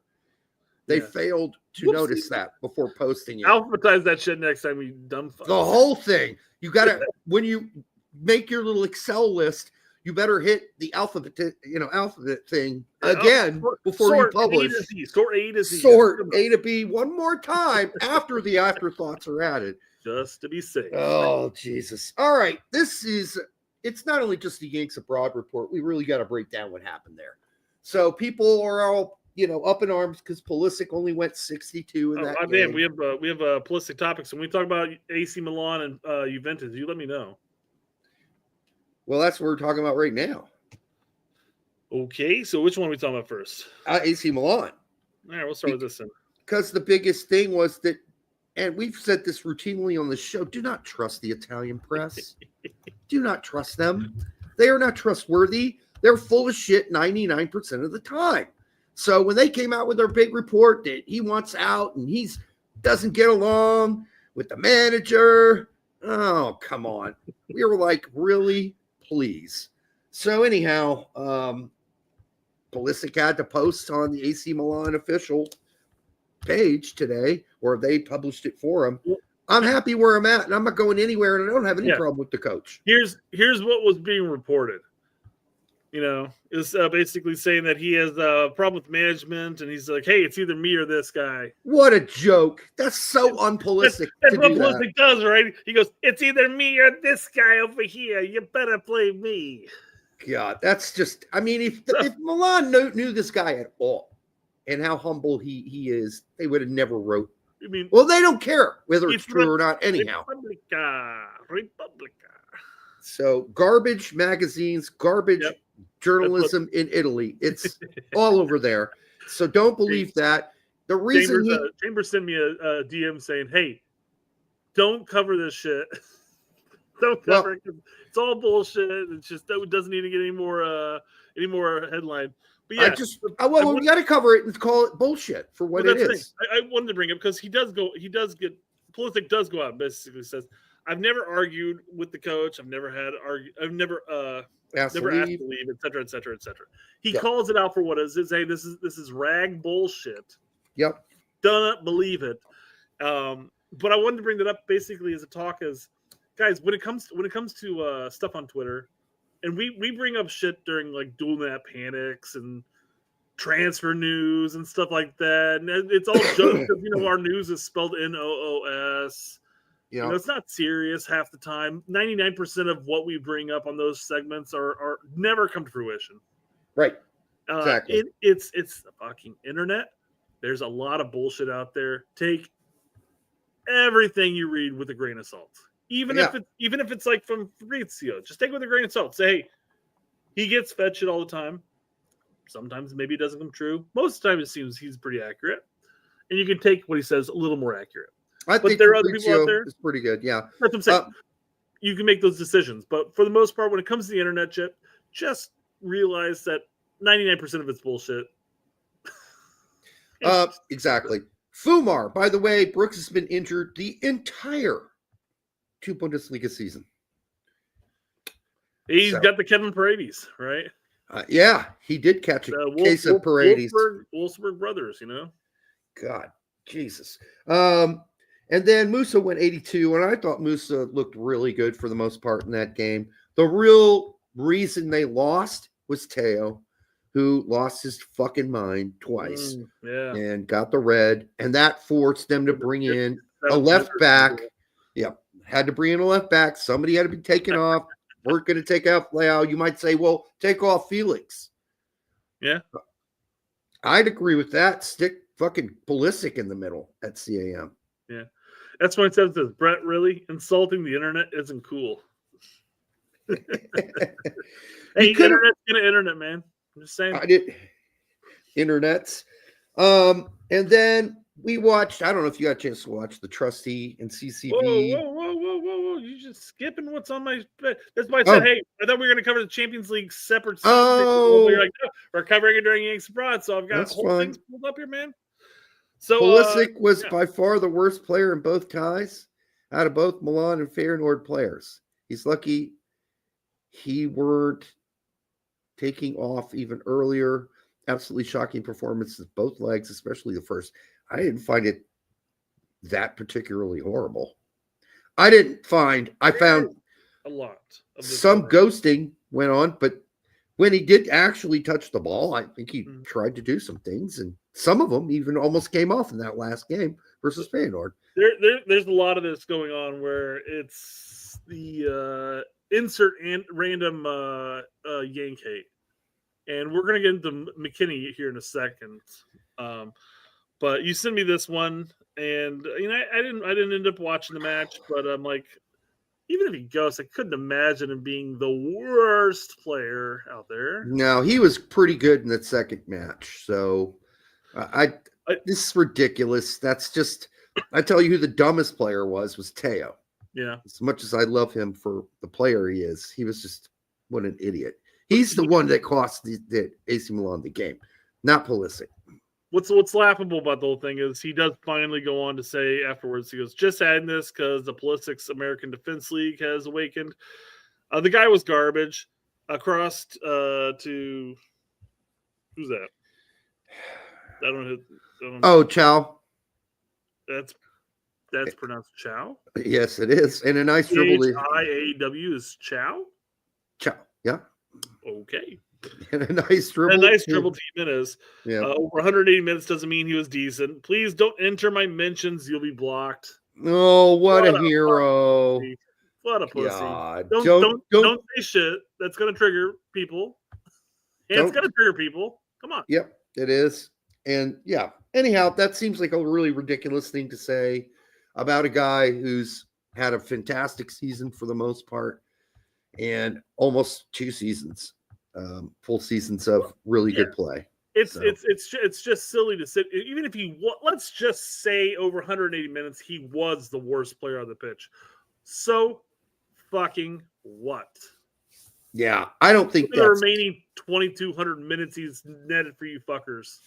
They failed to notice that before posting it. Alphabetize that shit next time, you dumb fuck. The whole thing. You got to when you make your little Excel list, you better hit the alphabet thing again before you publish. Sort A to Z. Sort A to B one more time after the afterthoughts are added. Just to be safe. Oh, Jesus. All right. It's not only just the Yanks Abroad report. We really got to break down what happened there. So people are all, up in arms because Pulisic only went 62 in that game. We have Pulisic topics. When we talk about AC Milan and Juventus, you let me know. Well, that's what we're talking about right now. Okay, so which one are we talking about first? AC Milan. All right, we'll start with this then. Because the biggest thing was that, and we've said this routinely on the show, do not trust the Italian press. Do not trust them. They are not trustworthy. They're full of shit 99% of the time. So when they came out with their big report that he wants out and doesn't get along with the manager, oh, come on. We were like, really? Please. So anyhow, Pulisic had to post on the AC Milan official page today, or they published it for him. I'm happy where I'm at, and I'm not going anywhere, and I don't have any problem with the coach. Here's what was being reported. Is basically saying that he has a problem with management, and he's like, "Hey, it's either me or this guy." What a joke! That's so un-Pulisic. That's what Pulisic does, right? He goes, "It's either me or this guy over here. You better play me." God, that's just. I mean, if Milan knew this guy at all, and how humble he is, they would have never wrote. Well, they don't care whether it's true or not anyhow. Repubblica. So garbage magazines, garbage journalism in Italy. It's all over there. So don't believe that. The reason Chambers sent me a DM saying, "Hey, don't cover this shit. Don't cover it. It's all bullshit. It's just that it doesn't need to get any more headline." But yeah, we got to cover it and call it bullshit for what it is. I wanted to bring it because Pulisic does go out and basically says, "I've never argued with the coach. I've never asked to leave, et cetera, et cetera, et cetera." He calls it out for what it is. Hey, this is rag bullshit. Yep. Do not believe it. But I wanted to bring that up basically as a talk as guys, when it comes to stuff on Twitter, and we bring up shit during like dual nap panics and transfer news and stuff like that. And it's all jokes because our news is spelled NOOS. Yeah. It's not serious half the time. 99% of what we bring up on those segments are never come to fruition. Right. Exactly. It's the fucking internet. There's a lot of bullshit out there. Take everything you read with a grain of salt. Even if it's like from Fabrizio, just take it with a grain of salt. Say, hey, he gets fed shit all the time. Sometimes maybe it doesn't come true. Most of the time it seems he's pretty accurate. And you can take what he says a little more accurate. I think there are other people out there. It's pretty good, yeah. That's what I'm saying. You can make those decisions. But for the most part, when it comes to the internet shit, just realize that 99% of it's bullshit. Exactly. Fumar, by the way, Brooks has been injured the entire 2 Bundesliga season. He's got the Kevin Paredes, right? Yeah, he did catch a case of Paredes. Wolfsburg brothers, God, Jesus. And then Musa went 82, and I thought Musa looked really good for the most part in that game. The real reason they lost was Teo, who lost his fucking mind twice Yeah. and got the red, and that forced them to bring in a left back. Yep. Had to bring in a left back. Somebody had to be taken off. Weren't going to take out Leao. You might say, well, take off Felix. Yeah. I'd agree with that. Stick fucking Pulisic in the middle at CAM. Yeah. That's when it says this, Brett, really? Insulting the internet isn't cool. Hey, internet's going to internet, man. I'm just saying. I did. Internets. And then we watched, I don't know if you got a chance to watch the Trustee and CCV. Whoa. You're just skipping what's on my. That's why I said, hey, I thought we were going to cover the Champions League separate. You're like, no, we're covering it during Yanks Abroad. So I've got whole things pulled up here, man. So Pulisic was by far the worst player in both ties out of both Milan and Feyenoord players. He's lucky he weren't taking off even earlier. Absolutely shocking performances, both legs, especially the first. I didn't find it that particularly horrible. I found a lot of some ghosting went on, but when he did actually touch the ball, I think he tried to do some things, and some of them even almost came off in that last game versus Feyenoord. There's a lot of this going on where it's the insert and random yank hate. And we're going to get into McKennie here in a second. But you sent me this one, and I didn't end up watching the match, but I'm like, even if he goes, I couldn't imagine him being the worst player out there. No, he was pretty good in that second match. So this is ridiculous. That's just, I tell you who the dumbest player was Teo. Yeah. As much as I love him for the player he is, he was just, what an idiot. He's the one that cost the AC Milan the game, not Pulisic. What's laughable about the whole thing is he does finally go on to say afterwards, he goes, just adding this because the Pulisic's American Defense League has awakened. The guy was garbage. Across to who's that? I don't know. Oh, Chow. That's pronounced Chow? Yes, it is. And a nice dribble. H-I-A-W is Chow? Chow, yeah. Okay. And a nice dribble. A nice dribble team it is. Yeah. Over 180 minutes doesn't mean he was decent. Please don't enter my mentions. You'll be blocked. Oh, what a hero. What a pussy. God. Don't say shit. That's going to trigger people. And it's going to trigger people. Come on. Yep, it is. And yeah, anyhow, that seems like a really ridiculous thing to say about a guy who's had a fantastic season for the most part and almost 2 seasons. Full seasons of really good play. It's just silly to sit. Even if let's just say over 180 minutes, he was the worst player on the pitch. So fucking what? Yeah, I don't think the remaining 2,200 minutes he's netted for you fuckers.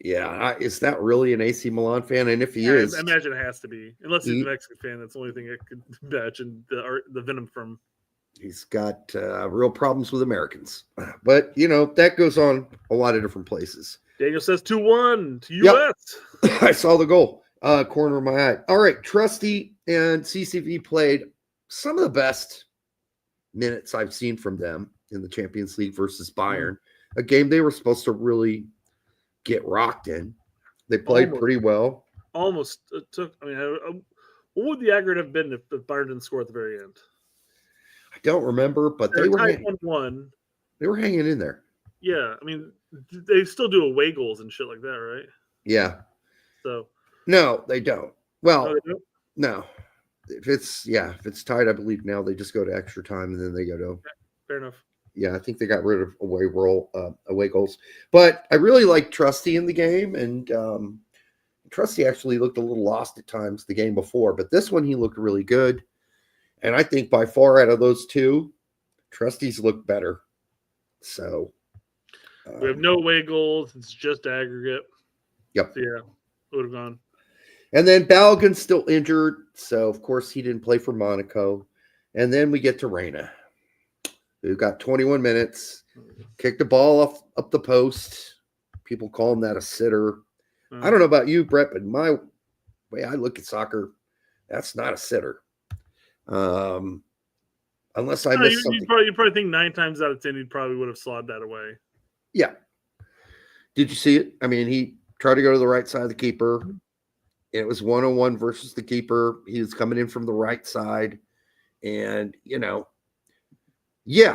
Yeah, is that really an AC Milan fan? And if he is, I imagine it has to be. Unless he's a Mexican fan, that's the only thing I could imagine the venom from. He's got real problems with Americans. But, that goes on a lot of different places. Daniel says 2-1 to U.S. Yep. I saw the goal. Corner of my eye. All right, Trusty and CCV played some of the best minutes I've seen from them in the Champions League versus Bayern. A game they were supposed to really get rocked in. They played pretty well. Almost took. I mean, what would the aggregate have been if Bayern didn't score at the very end? I don't remember, but they were tied 1-1. They were hanging in there. Yeah, I mean, they still do away goals and shit like that, right? Yeah. So. No, they don't. Well, they don't? No. If it's tied, I believe now they just go to extra time and then they go to. Okay, fair enough. Yeah, I think they got rid of away goals. But I really like Trusty in the game, and Trusty actually looked a little lost at times the game before, but this one he looked really good. And I think by far out of those two, Trusty's looked better. So we have no away goals. It's just aggregate. Yep. So yeah, would have gone. And then Balogun's still injured, so of course he didn't play for Monaco. And then we get to Reina, who got 21 minutes, kicked the ball up the post. People call him that a sitter. I don't know about you, Brett, but my way I look at soccer, that's not a sitter. Unless I missed something. You probably think 9 times out of 10 he probably would have slid that away. Yeah. Did you see it? I mean, he tried to go to the right side of the keeper. It was 1-on-1 versus the keeper. He was coming in from the right side. And,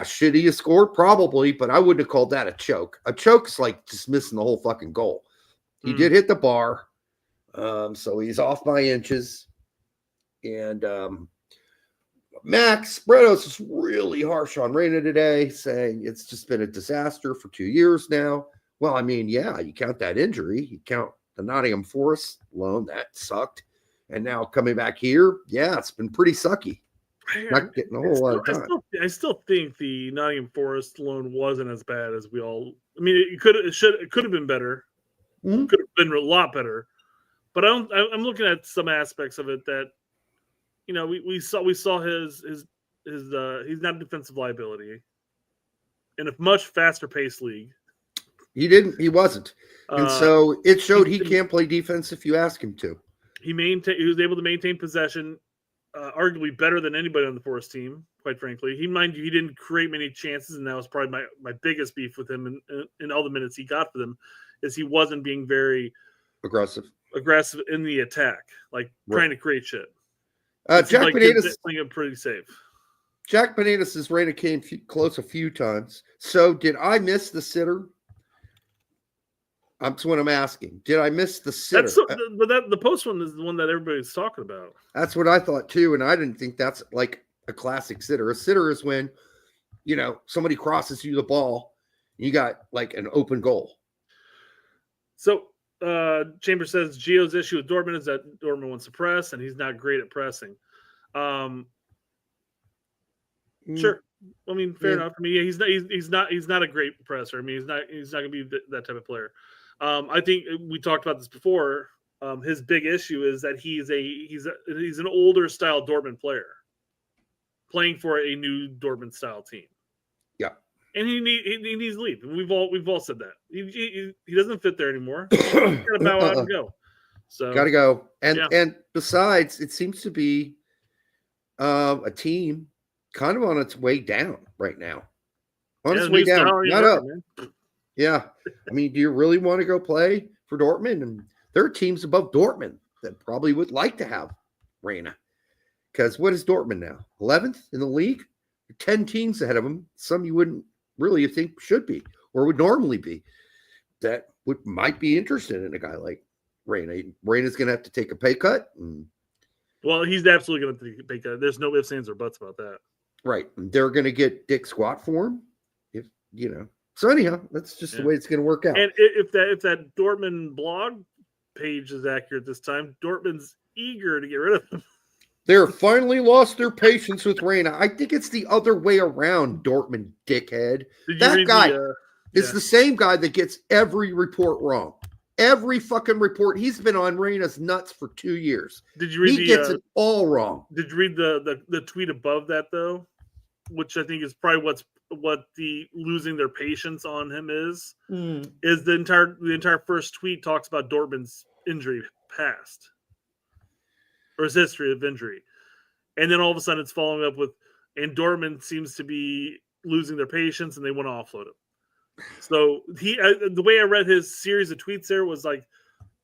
should he have scored? Probably, but I wouldn't have called that a choke. A choke is like just missing the whole fucking goal. He did hit the bar. So he's off by inches. And Max Bredos is really harsh on Reyna today, saying it's just been a disaster for 2 years now. Well, I mean, yeah, you count that injury. You count the Nottingham Forest loan. That sucked. And now coming back here, yeah, it's been pretty sucky. Not getting a whole lot of time. I still think the Nottingham Forest loan wasn't as bad as we all. I mean, it could have been better. Mm-hmm. Could have been a lot better. But I'm looking at some aspects of it that, we saw his he's not a defensive liability in a much faster paced league. He wasn't. And so it showed he can't play defense if you ask him to. He was able to maintain possession, arguably better than anybody on the Forest team, quite frankly. He didn't create many chances, and that was probably my biggest beef with him in all the minutes he got for them, is he wasn't being very aggressive in the attack, trying to create shit. Jack Benitez playing it pretty safe. Jack Benitez's Reyna came close a few times. So did I miss the sitter? That's what I'm asking. Did I miss the sitter? The post one is the one that everybody's talking about. That's what I thought too, and I didn't think that's like a classic sitter. A sitter is when, somebody crosses you the ball, and you got like an open goal. So Chambers says Gio's issue with Dortmund is that Dortmund wants to press, and he's not great at pressing. Sure. I mean, fair enough. I mean, he's not a great presser. I mean, he's not going to be that type of player. I think we talked about this before. His big issue is that he's an older style Dortmund player playing for a new Dortmund style team. Yeah, and he needs to leave. We've all said that he doesn't fit there anymore. He's got to bow out and go. So got to go. And besides, it seems to be a team kind of on its way down right now. On its way down, not up. Man. Yeah. I mean, do you really want to go play for Dortmund? And there are teams above Dortmund that probably would like to have Reyna. Because what is Dortmund now? 11th in the league? 10 teams ahead of them. Some you wouldn't really think should be or would normally be. That might be interested in a guy like Reyna. Reyna's going to have to take a pay cut. Well, he's absolutely going to take a pay cut. There's no ifs, ands, or buts about that. Right. They're going to get Dick Squat for him. So anyhow, that's just the way it's going to work out. And if that Dortmund blog page is accurate this time, Dortmund's eager to get rid of him. They're finally lost their patience with Reyna. I think it's the other way around, Dortmund dickhead. That guy is the same guy that gets every report wrong. Every fucking report. He's been on Reyna's nuts for 2 years. Did you read he gets it all wrong. Did you read the tweet above that though? Which I think is probably what the losing their patience on him is the entire first tweet talks about Dortmund's injury past or his history of injury, and then all of a sudden it's following up with, and Dortmund seems to be losing their patience and they want to offload him. So the way I read his series of tweets there was like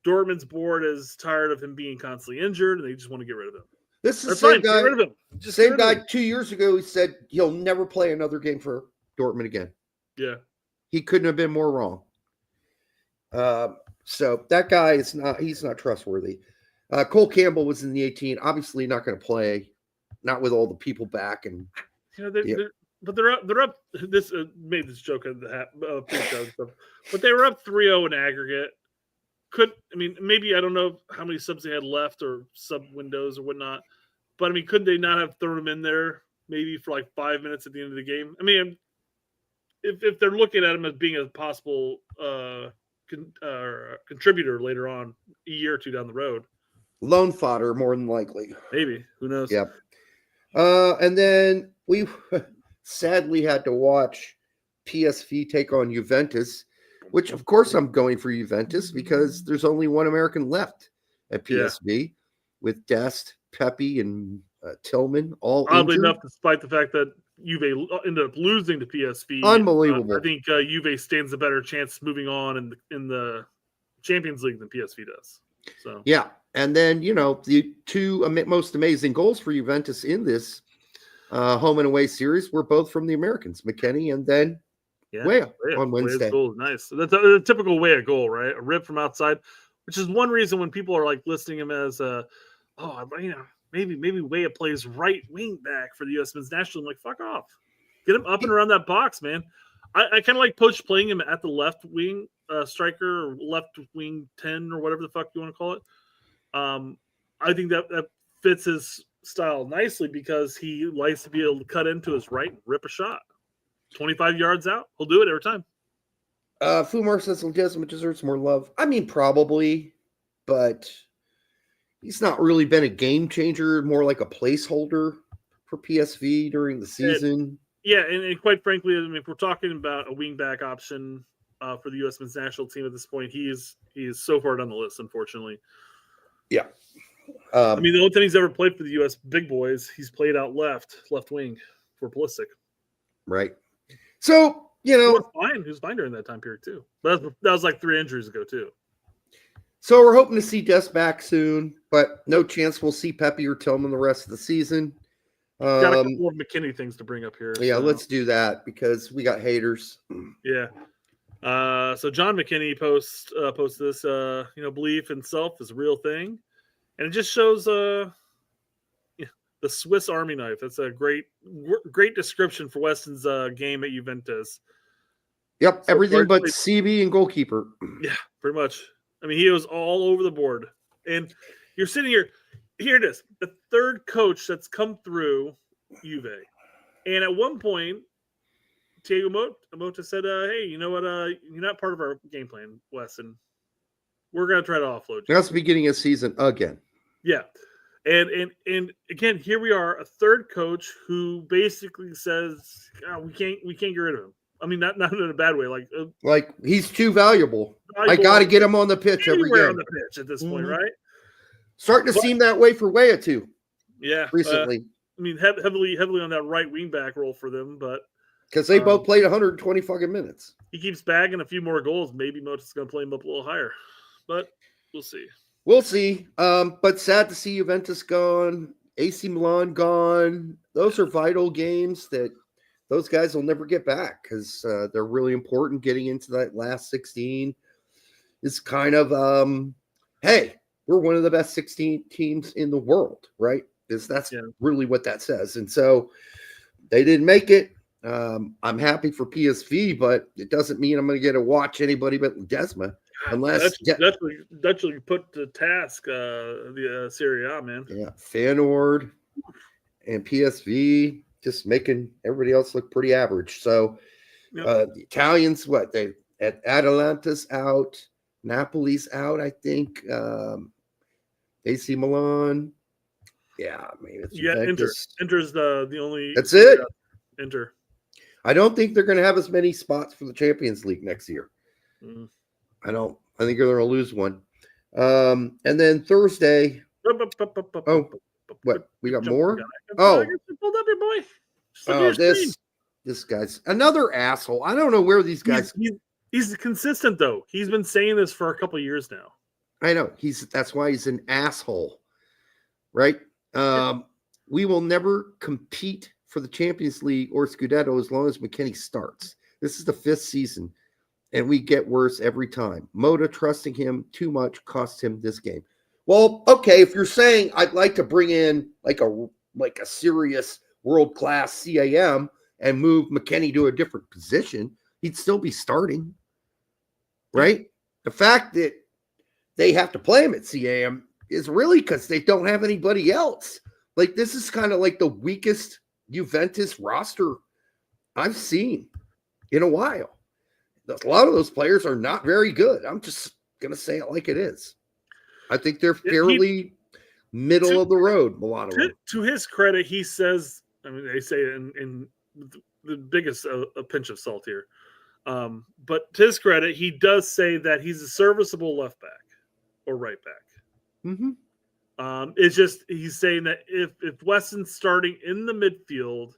Dortmund's board is tired of him being constantly injured and they just want to get rid of him. This is the same guy. Get rid of him. Same guy 2 years ago who said he'll never play another game for Dortmund again. Yeah, he couldn't have been more wrong. So that guy he's not trustworthy. Cole Campbell was in the 18, obviously not going to play, not with all the people back. And they're up. This made this joke at the pre-show stuff, but they were up 3-0 in aggregate. Maybe I don't know how many subs they had left or sub windows or whatnot, but I mean, could they not have thrown him in there maybe for like 5 minutes at the end of the game? I mean, if they're looking at him as being a possible contributor later on, a year or two down the road, loan fodder more than likely. Maybe, who knows? Yep. And then we sadly had to watch PSV take on Juventus. Which, of course, I'm going for Juventus because there's only one American left at PSV with Dest, Pepe, and Tillman all oddly injured. enough, despite the fact that Juve ended up losing to PSV. Unbelievable. I think Juve stands a better chance moving on in the Champions League than PSV does. So yeah, and then the two most amazing goals for Juventus in this home and away series were both from the Americans, McKennie and then Weah on Wednesday. Goal is nice. So that's a typical Weah goal, right? A rip from outside, which is one reason when people are like listing him as maybe Weah plays right wing back for the U.S. men's national. I'm like, fuck off. Get him up and around that box, man. I kind of like Poach playing him at the left wing striker or left wing 10 or whatever the fuck you want to call it. I think that fits his style nicely because he likes to be able to cut into his right and rip a shot. 25 yards out, he'll do it every time. Fumar says Ledesma deserves more love. I mean, probably, but he's not really been a game changer, more like a placeholder for PSV during the season. And quite frankly, I mean, if we're talking about a wingback option for the U.S. men's national team at this point, he is so far down the list, unfortunately. Yeah. I mean, the only time he's ever played for the U.S. big boys, he's played out left wing for Pulisic. Right. So, he was fine during that time period too. But that was like 3 injuries ago too. So we're hoping to see Des back soon, but no chance we'll see Pepe or Tillman the rest of the season. Got a couple more McKennie things to bring up here. Yeah, let's do that because we got haters. Yeah. So John McKennie posts this. Belief in self is a real thing, and it just shows the Swiss Army knife. That's a great description for Weston's game at Juventus. Yep, so everything but CB and goalkeeper. Yeah, pretty much. I mean, he was all over the board. And you're sitting here. Here it is, the third coach that's come through Juve. And at one point, Thiago Motta said, hey, you know what? You're not part of our game plan, Weston. We're going to try to offload you. That's the beginning of season again. Yeah. And again, here we are, a third coach who basically says, we can't get rid of him. I mean, not in a bad way. Like he's too valuable. I got to get him on the pitch every game. On the pitch at this point, right? Starting to seem that way for Weah too. Yeah, recently. I mean, heavily on that right wing back role for them, but because they both played 120 fucking minutes. He keeps bagging a few more goals. Maybe Mota's going to play him up a little higher, but we'll see. We'll see. But sad to see Juventus gone, AC Milan gone. Those are vital games that those guys will never get back because they're really important. Getting into that last 16 is kind of, hey, we're one of the best 16 teams in the world, right? Because that's really what that says. And so they didn't make it. I'm happy for PSV, but it doesn't mean I'm going to get to watch anybody but Ledesma. Unless Dutchly put to task the Serie A, man. Yeah, Feyenoord and PSV just making everybody else look pretty average. So the Italians, Atalanta's out, Napoli's out, I think. AC Milan. Yeah, I mean, it's Inter's the only. That's it. Inter. I don't think they're going to have as many spots for the Champions League next year. Mm. I think they're going to lose one. And then Thursday. Oh, what? We got more? Oh. Pulled up your boy. This guy's another asshole. I don't know where these guys. He's consistent, though. He's been saying this for a couple of years now. I know. That's why he's an asshole. Right? We will never compete for the Champions League or Scudetto as long as McKennie starts. This is the 5th season. And we get worse every time. Motta trusting him too much cost him this game. Well, okay, if you're saying I'd like to bring in like a serious world-class CAM and move McKennie to a different position, he'd still be starting. Right? The fact that they have to play him at CAM is really because they don't have anybody else. Like, this is kind of like the weakest Juventus roster I've seen in a while. A lot of those players are not very good. I'm just going to say it like it is. I think they're fairly middle of the road, a lot of them. To his credit, he says, I mean, they say in the biggest a pinch of salt here. But to his credit, he does say that he's a serviceable left back or right back. Mm-hmm. It's just he's saying that if Weston's starting in the midfield,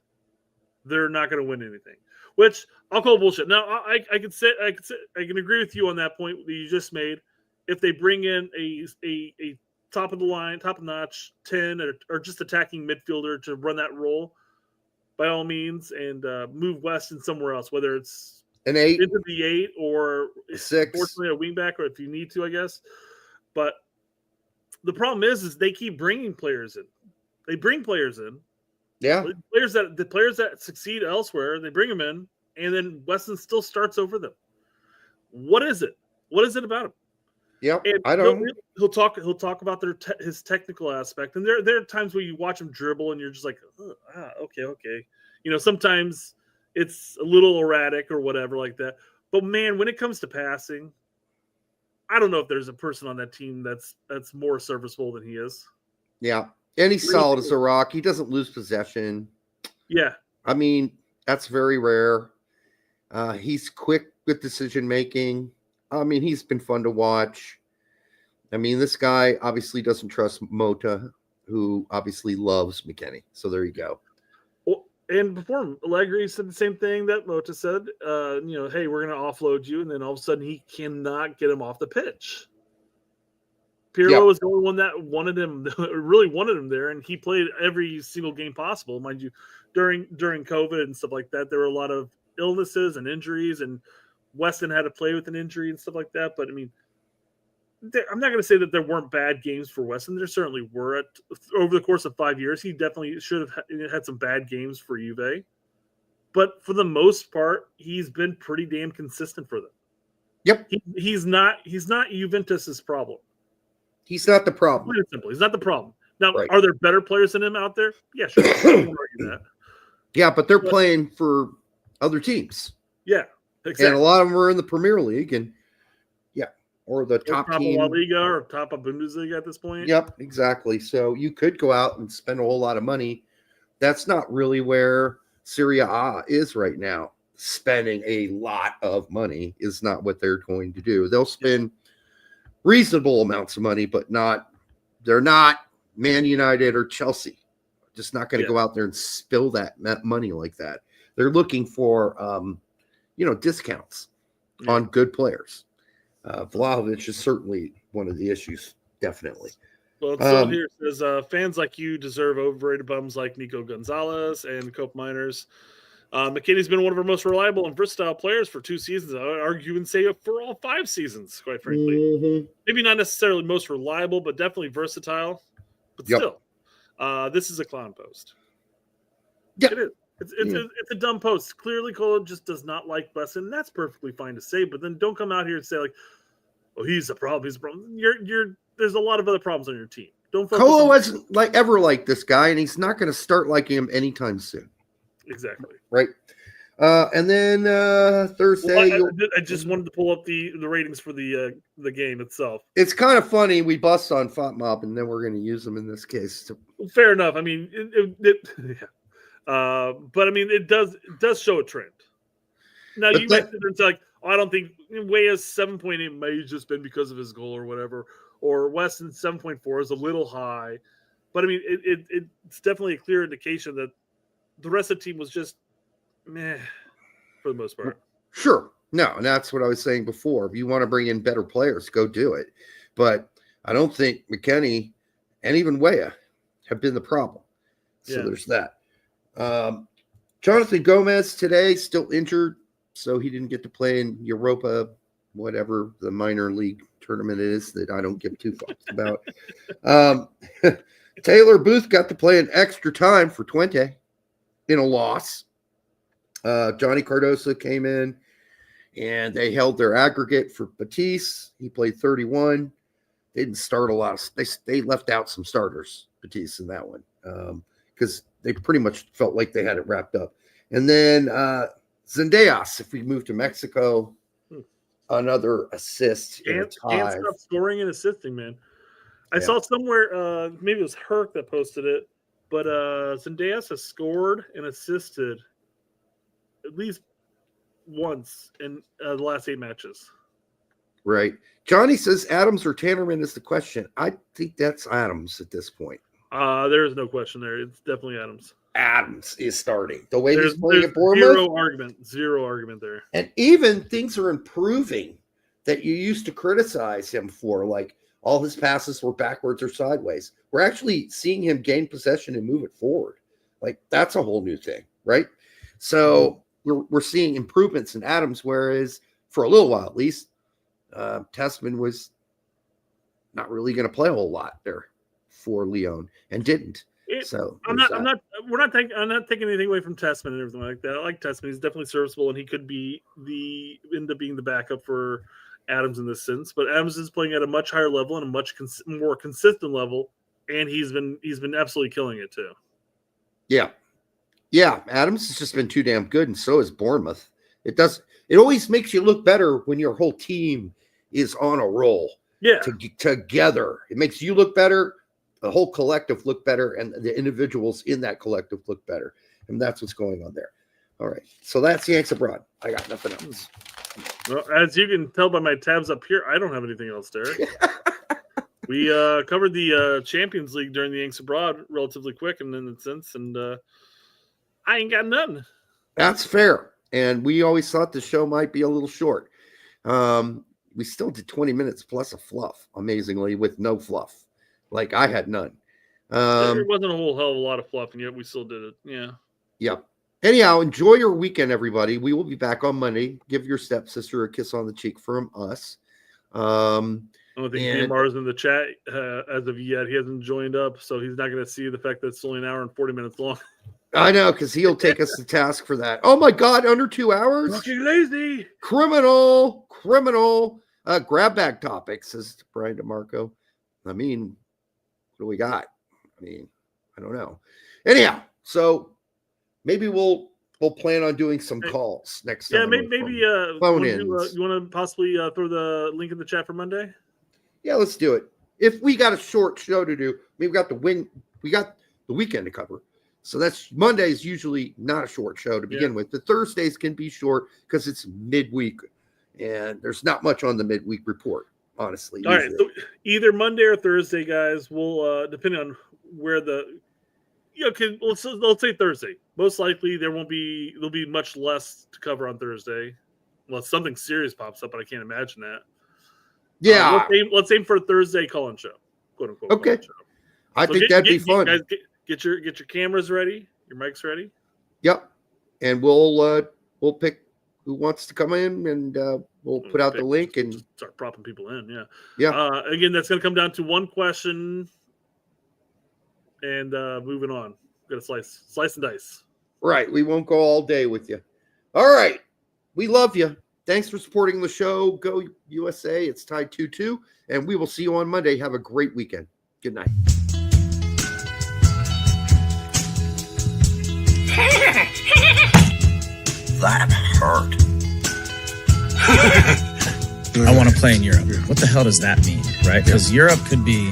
they're not going to win anything. Which I'll call bullshit. Now I can agree with you on that point that you just made. If they bring in a top of the line, top of notch 10 or just attacking midfielder to run that role, by all means, and move Weston somewhere else, whether it's an 8 into the 8 or 6, fortunately a wingback, or if you need to, I guess. But the problem is they keep bringing players in. They bring players in. Yeah. The players that succeed elsewhere, they bring them in, and then Weston still starts over them. What is it? What is it about him? Yep. And I don't. He'll talk about his technical aspect, and there are times where you watch him dribble, and you're just like, okay. Sometimes it's a little erratic or whatever like that. But man, when it comes to passing, I don't know if there's a person on that team that's more serviceable than he is. Yeah. And he's solid as a rock. He doesn't lose possession. Yeah. I mean, that's very rare. He's quick with decision making. I mean, he's been fun to watch. I mean, this guy obviously doesn't trust Mota, who obviously loves McKennie. So there you go. Well, and before Allegri said the same thing that Mota said, hey, we're going to offload you. And then all of a sudden he cannot get him off the pitch. Pirlo was the only one that really wanted him there, and he played every single game possible. Mind you, during COVID and stuff like that, there were a lot of illnesses and injuries, and Weston had to play with an injury and stuff like that. But I mean, I'm not going to say that there weren't bad games for Weston. There certainly were. Over the course of 5 years, he definitely should have had some bad games for Juve. But for the most part, he's been pretty damn consistent for them. Yep. He's not Juventus's problem. He's not the problem. Plain and simple. He's not the problem. Now, right. Are there better players than him out there? Yeah, sure. I won't argue that. Yeah, but they're playing for other teams. Yeah, exactly. And a lot of them are in the Premier League, and or the top team. Top of La Liga or top of Bundesliga at this point. Yep, exactly. So you could go out and spend a whole lot of money. That's not really where Serie A is right now. Spending a lot of money is not what they're going to do. They'll spend reasonable amounts of money, but they're not Man United or Chelsea. Just not going to go out there and spill that money like that. They're looking for, discounts on good players. Vlahovic is certainly one of the issues, definitely. Well, it's still here. It says, fans like you deserve overrated bums like Nico Gonzalez and Cope Miners. McKennie's been one of our most reliable and versatile players for 2 seasons. I would argue and say for all 5 seasons, quite frankly. Mm-hmm. Maybe not necessarily most reliable, but definitely versatile. But still, this is a clown post. Yep. It is. It's a dumb post. Clearly, Cole just does not like Weston. That's perfectly fine to say, but then don't come out here and say, like, oh, he's a problem. He's a problem. There's a lot of other problems on your team. Don't focus Colo wasn't ever like this guy, and he's not going to start liking him anytime soon. Exactly. Right. And then Thursday. Well, I just wanted to pull up the ratings for the game itself. It's kind of funny. We bust on FOTMOB, and then we're going to use them in this case. Fair enough. I mean, but I mean, it does show a trend. Now you might sit there and say, like, I don't think Weah's 7.8 may have just been because of his goal or whatever, or Weston's 7.4 is a little high. But I mean, it's definitely a clear indication that the rest of the team was just meh for the most part. Sure. No, and that's what I was saying before. If you want to bring in better players, go do it. But I don't think McKennie and even Weah have been the problem. So there's that. Jonathan Gomez today still injured, so he didn't get to play in Europa, whatever the minor league tournament is that I don't give two fucks about. Taylor Booth got to play an extra time for Twente in a loss. Johnny Cardoso came in, and they held their aggregate for Batiste. He played 31. They didn't start a lot. They left out some starters, Batiste, in that one, because they pretty much felt like they had it wrapped up. And then Zendejas, if we move to Mexico, another assist. Can't stop scoring and assisting, man. I saw somewhere, maybe it was Herc that posted it, but Zendejas has scored and assisted at least once in the last 8 matches. Right. Johnny says Adams or Tannerman is the question. I think that's Adams at this point. There is no question there. It's definitely Adams. Adams is starting. The way There's he's playing at Bournemouth. Zero argument there. And even things are improving that you used to criticize him for, like all his passes were backwards or sideways. We're actually seeing him gain possession and move it forward. Like that's a whole new thing, right? So we're seeing improvements in Adams, whereas for a little while at least, Tessman was not really going to play a whole lot there for Lyon and didn't. I'm not taking anything away from Tessman and everything like that. I like Tessman. He's definitely serviceable, and he could end up being the backup for Adams in this sense. But Adams is playing at a much higher level and a much more consistent level, and he's been absolutely killing it too. Yeah. Adams has just been too damn good, and so is Bournemouth. It always makes you look better when your whole team is on a roll. Yeah. Together, it makes you look better. The whole collective look better, and the individuals in that collective look better. And that's what's going on there. All right. So that's Yanks Abroad. I got nothing else. Well, as you can tell by my tabs up here, I don't have anything else, Derek. We covered the Champions League during the Yanks Abroad relatively quick in a sense, and I ain't got nothing. That's fair. And we always thought the show might be a little short. We still did 20 minutes plus a fluff, amazingly, with no fluff. Like I had none. There wasn't a whole hell of a lot of fluff, and yet we still did it. Yeah. Yep. Anyhow, enjoy your weekend, everybody. We will be back on Monday. Give your stepsister a kiss on the cheek from us. I don't think DMR is in the chat as of yet. He hasn't joined up, so he's not going to see the fact that it's only an hour and 40 minutes long. I know, because he'll take us to task for that. Oh, my God, under 2 hours? Fucking lazy. Criminal. Grab bag topics, says Brian DeMarco. I mean, what do we got? I mean, I don't know. Anyhow, so maybe we'll plan on doing some calls next time. Yeah, maybe phone-ins. You want to possibly throw the link in the chat for Monday? Yeah, let's do it. If we got a short show to do, I mean, we got the weekend to cover. So that's Monday's usually not a short show to begin with. The Thursdays can be short because it's midweek, and there's not much on the midweek report, honestly. All right, so either Monday or Thursday, guys. We'll depending on where let's say Thursday. Most likely there'll be much less to cover on Thursday, unless something serious pops up, but I can't imagine that. Yeah, let's aim for a Thursday call-in show, quote unquote. Okay, I think that'd be fun. Guys, get your cameras ready, your mics ready. Yep, and we'll pick who wants to come in, and we'll put out the link and start propping people in. Yeah. Again, that's going to come down to one question, and moving on. Got to slice and dice. Right, we won't go all day with you. All right, we love you. Thanks for supporting the show. Go USA. It's tied 2-2, and we will see you on Monday. Have a great weekend. Good night. That hurt. I want to play in Europe. What the hell does that mean, right? Because Europe could be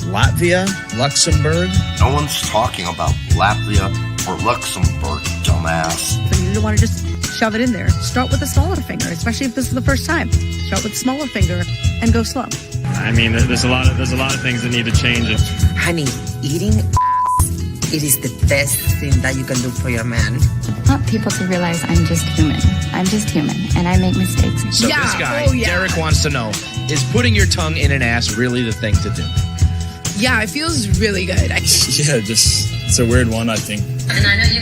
Latvia, Luxembourg. No one's talking about Latvia or Luxembourg, dumbass. So you don't want to just shove it in there. Start with the smaller finger, especially if this is the first time. Start with the smaller finger and go slow. I mean, there's a lot of things that need to change. Honey, eating it is the best thing that you can do for your man. I want people to realize I'm just human. I'm just human, and I make mistakes. So this guy, Derek, wants to know, is putting your tongue in an ass really the thing to do? Yeah, it feels really good. Yeah, it's a weird one, I think. And I know you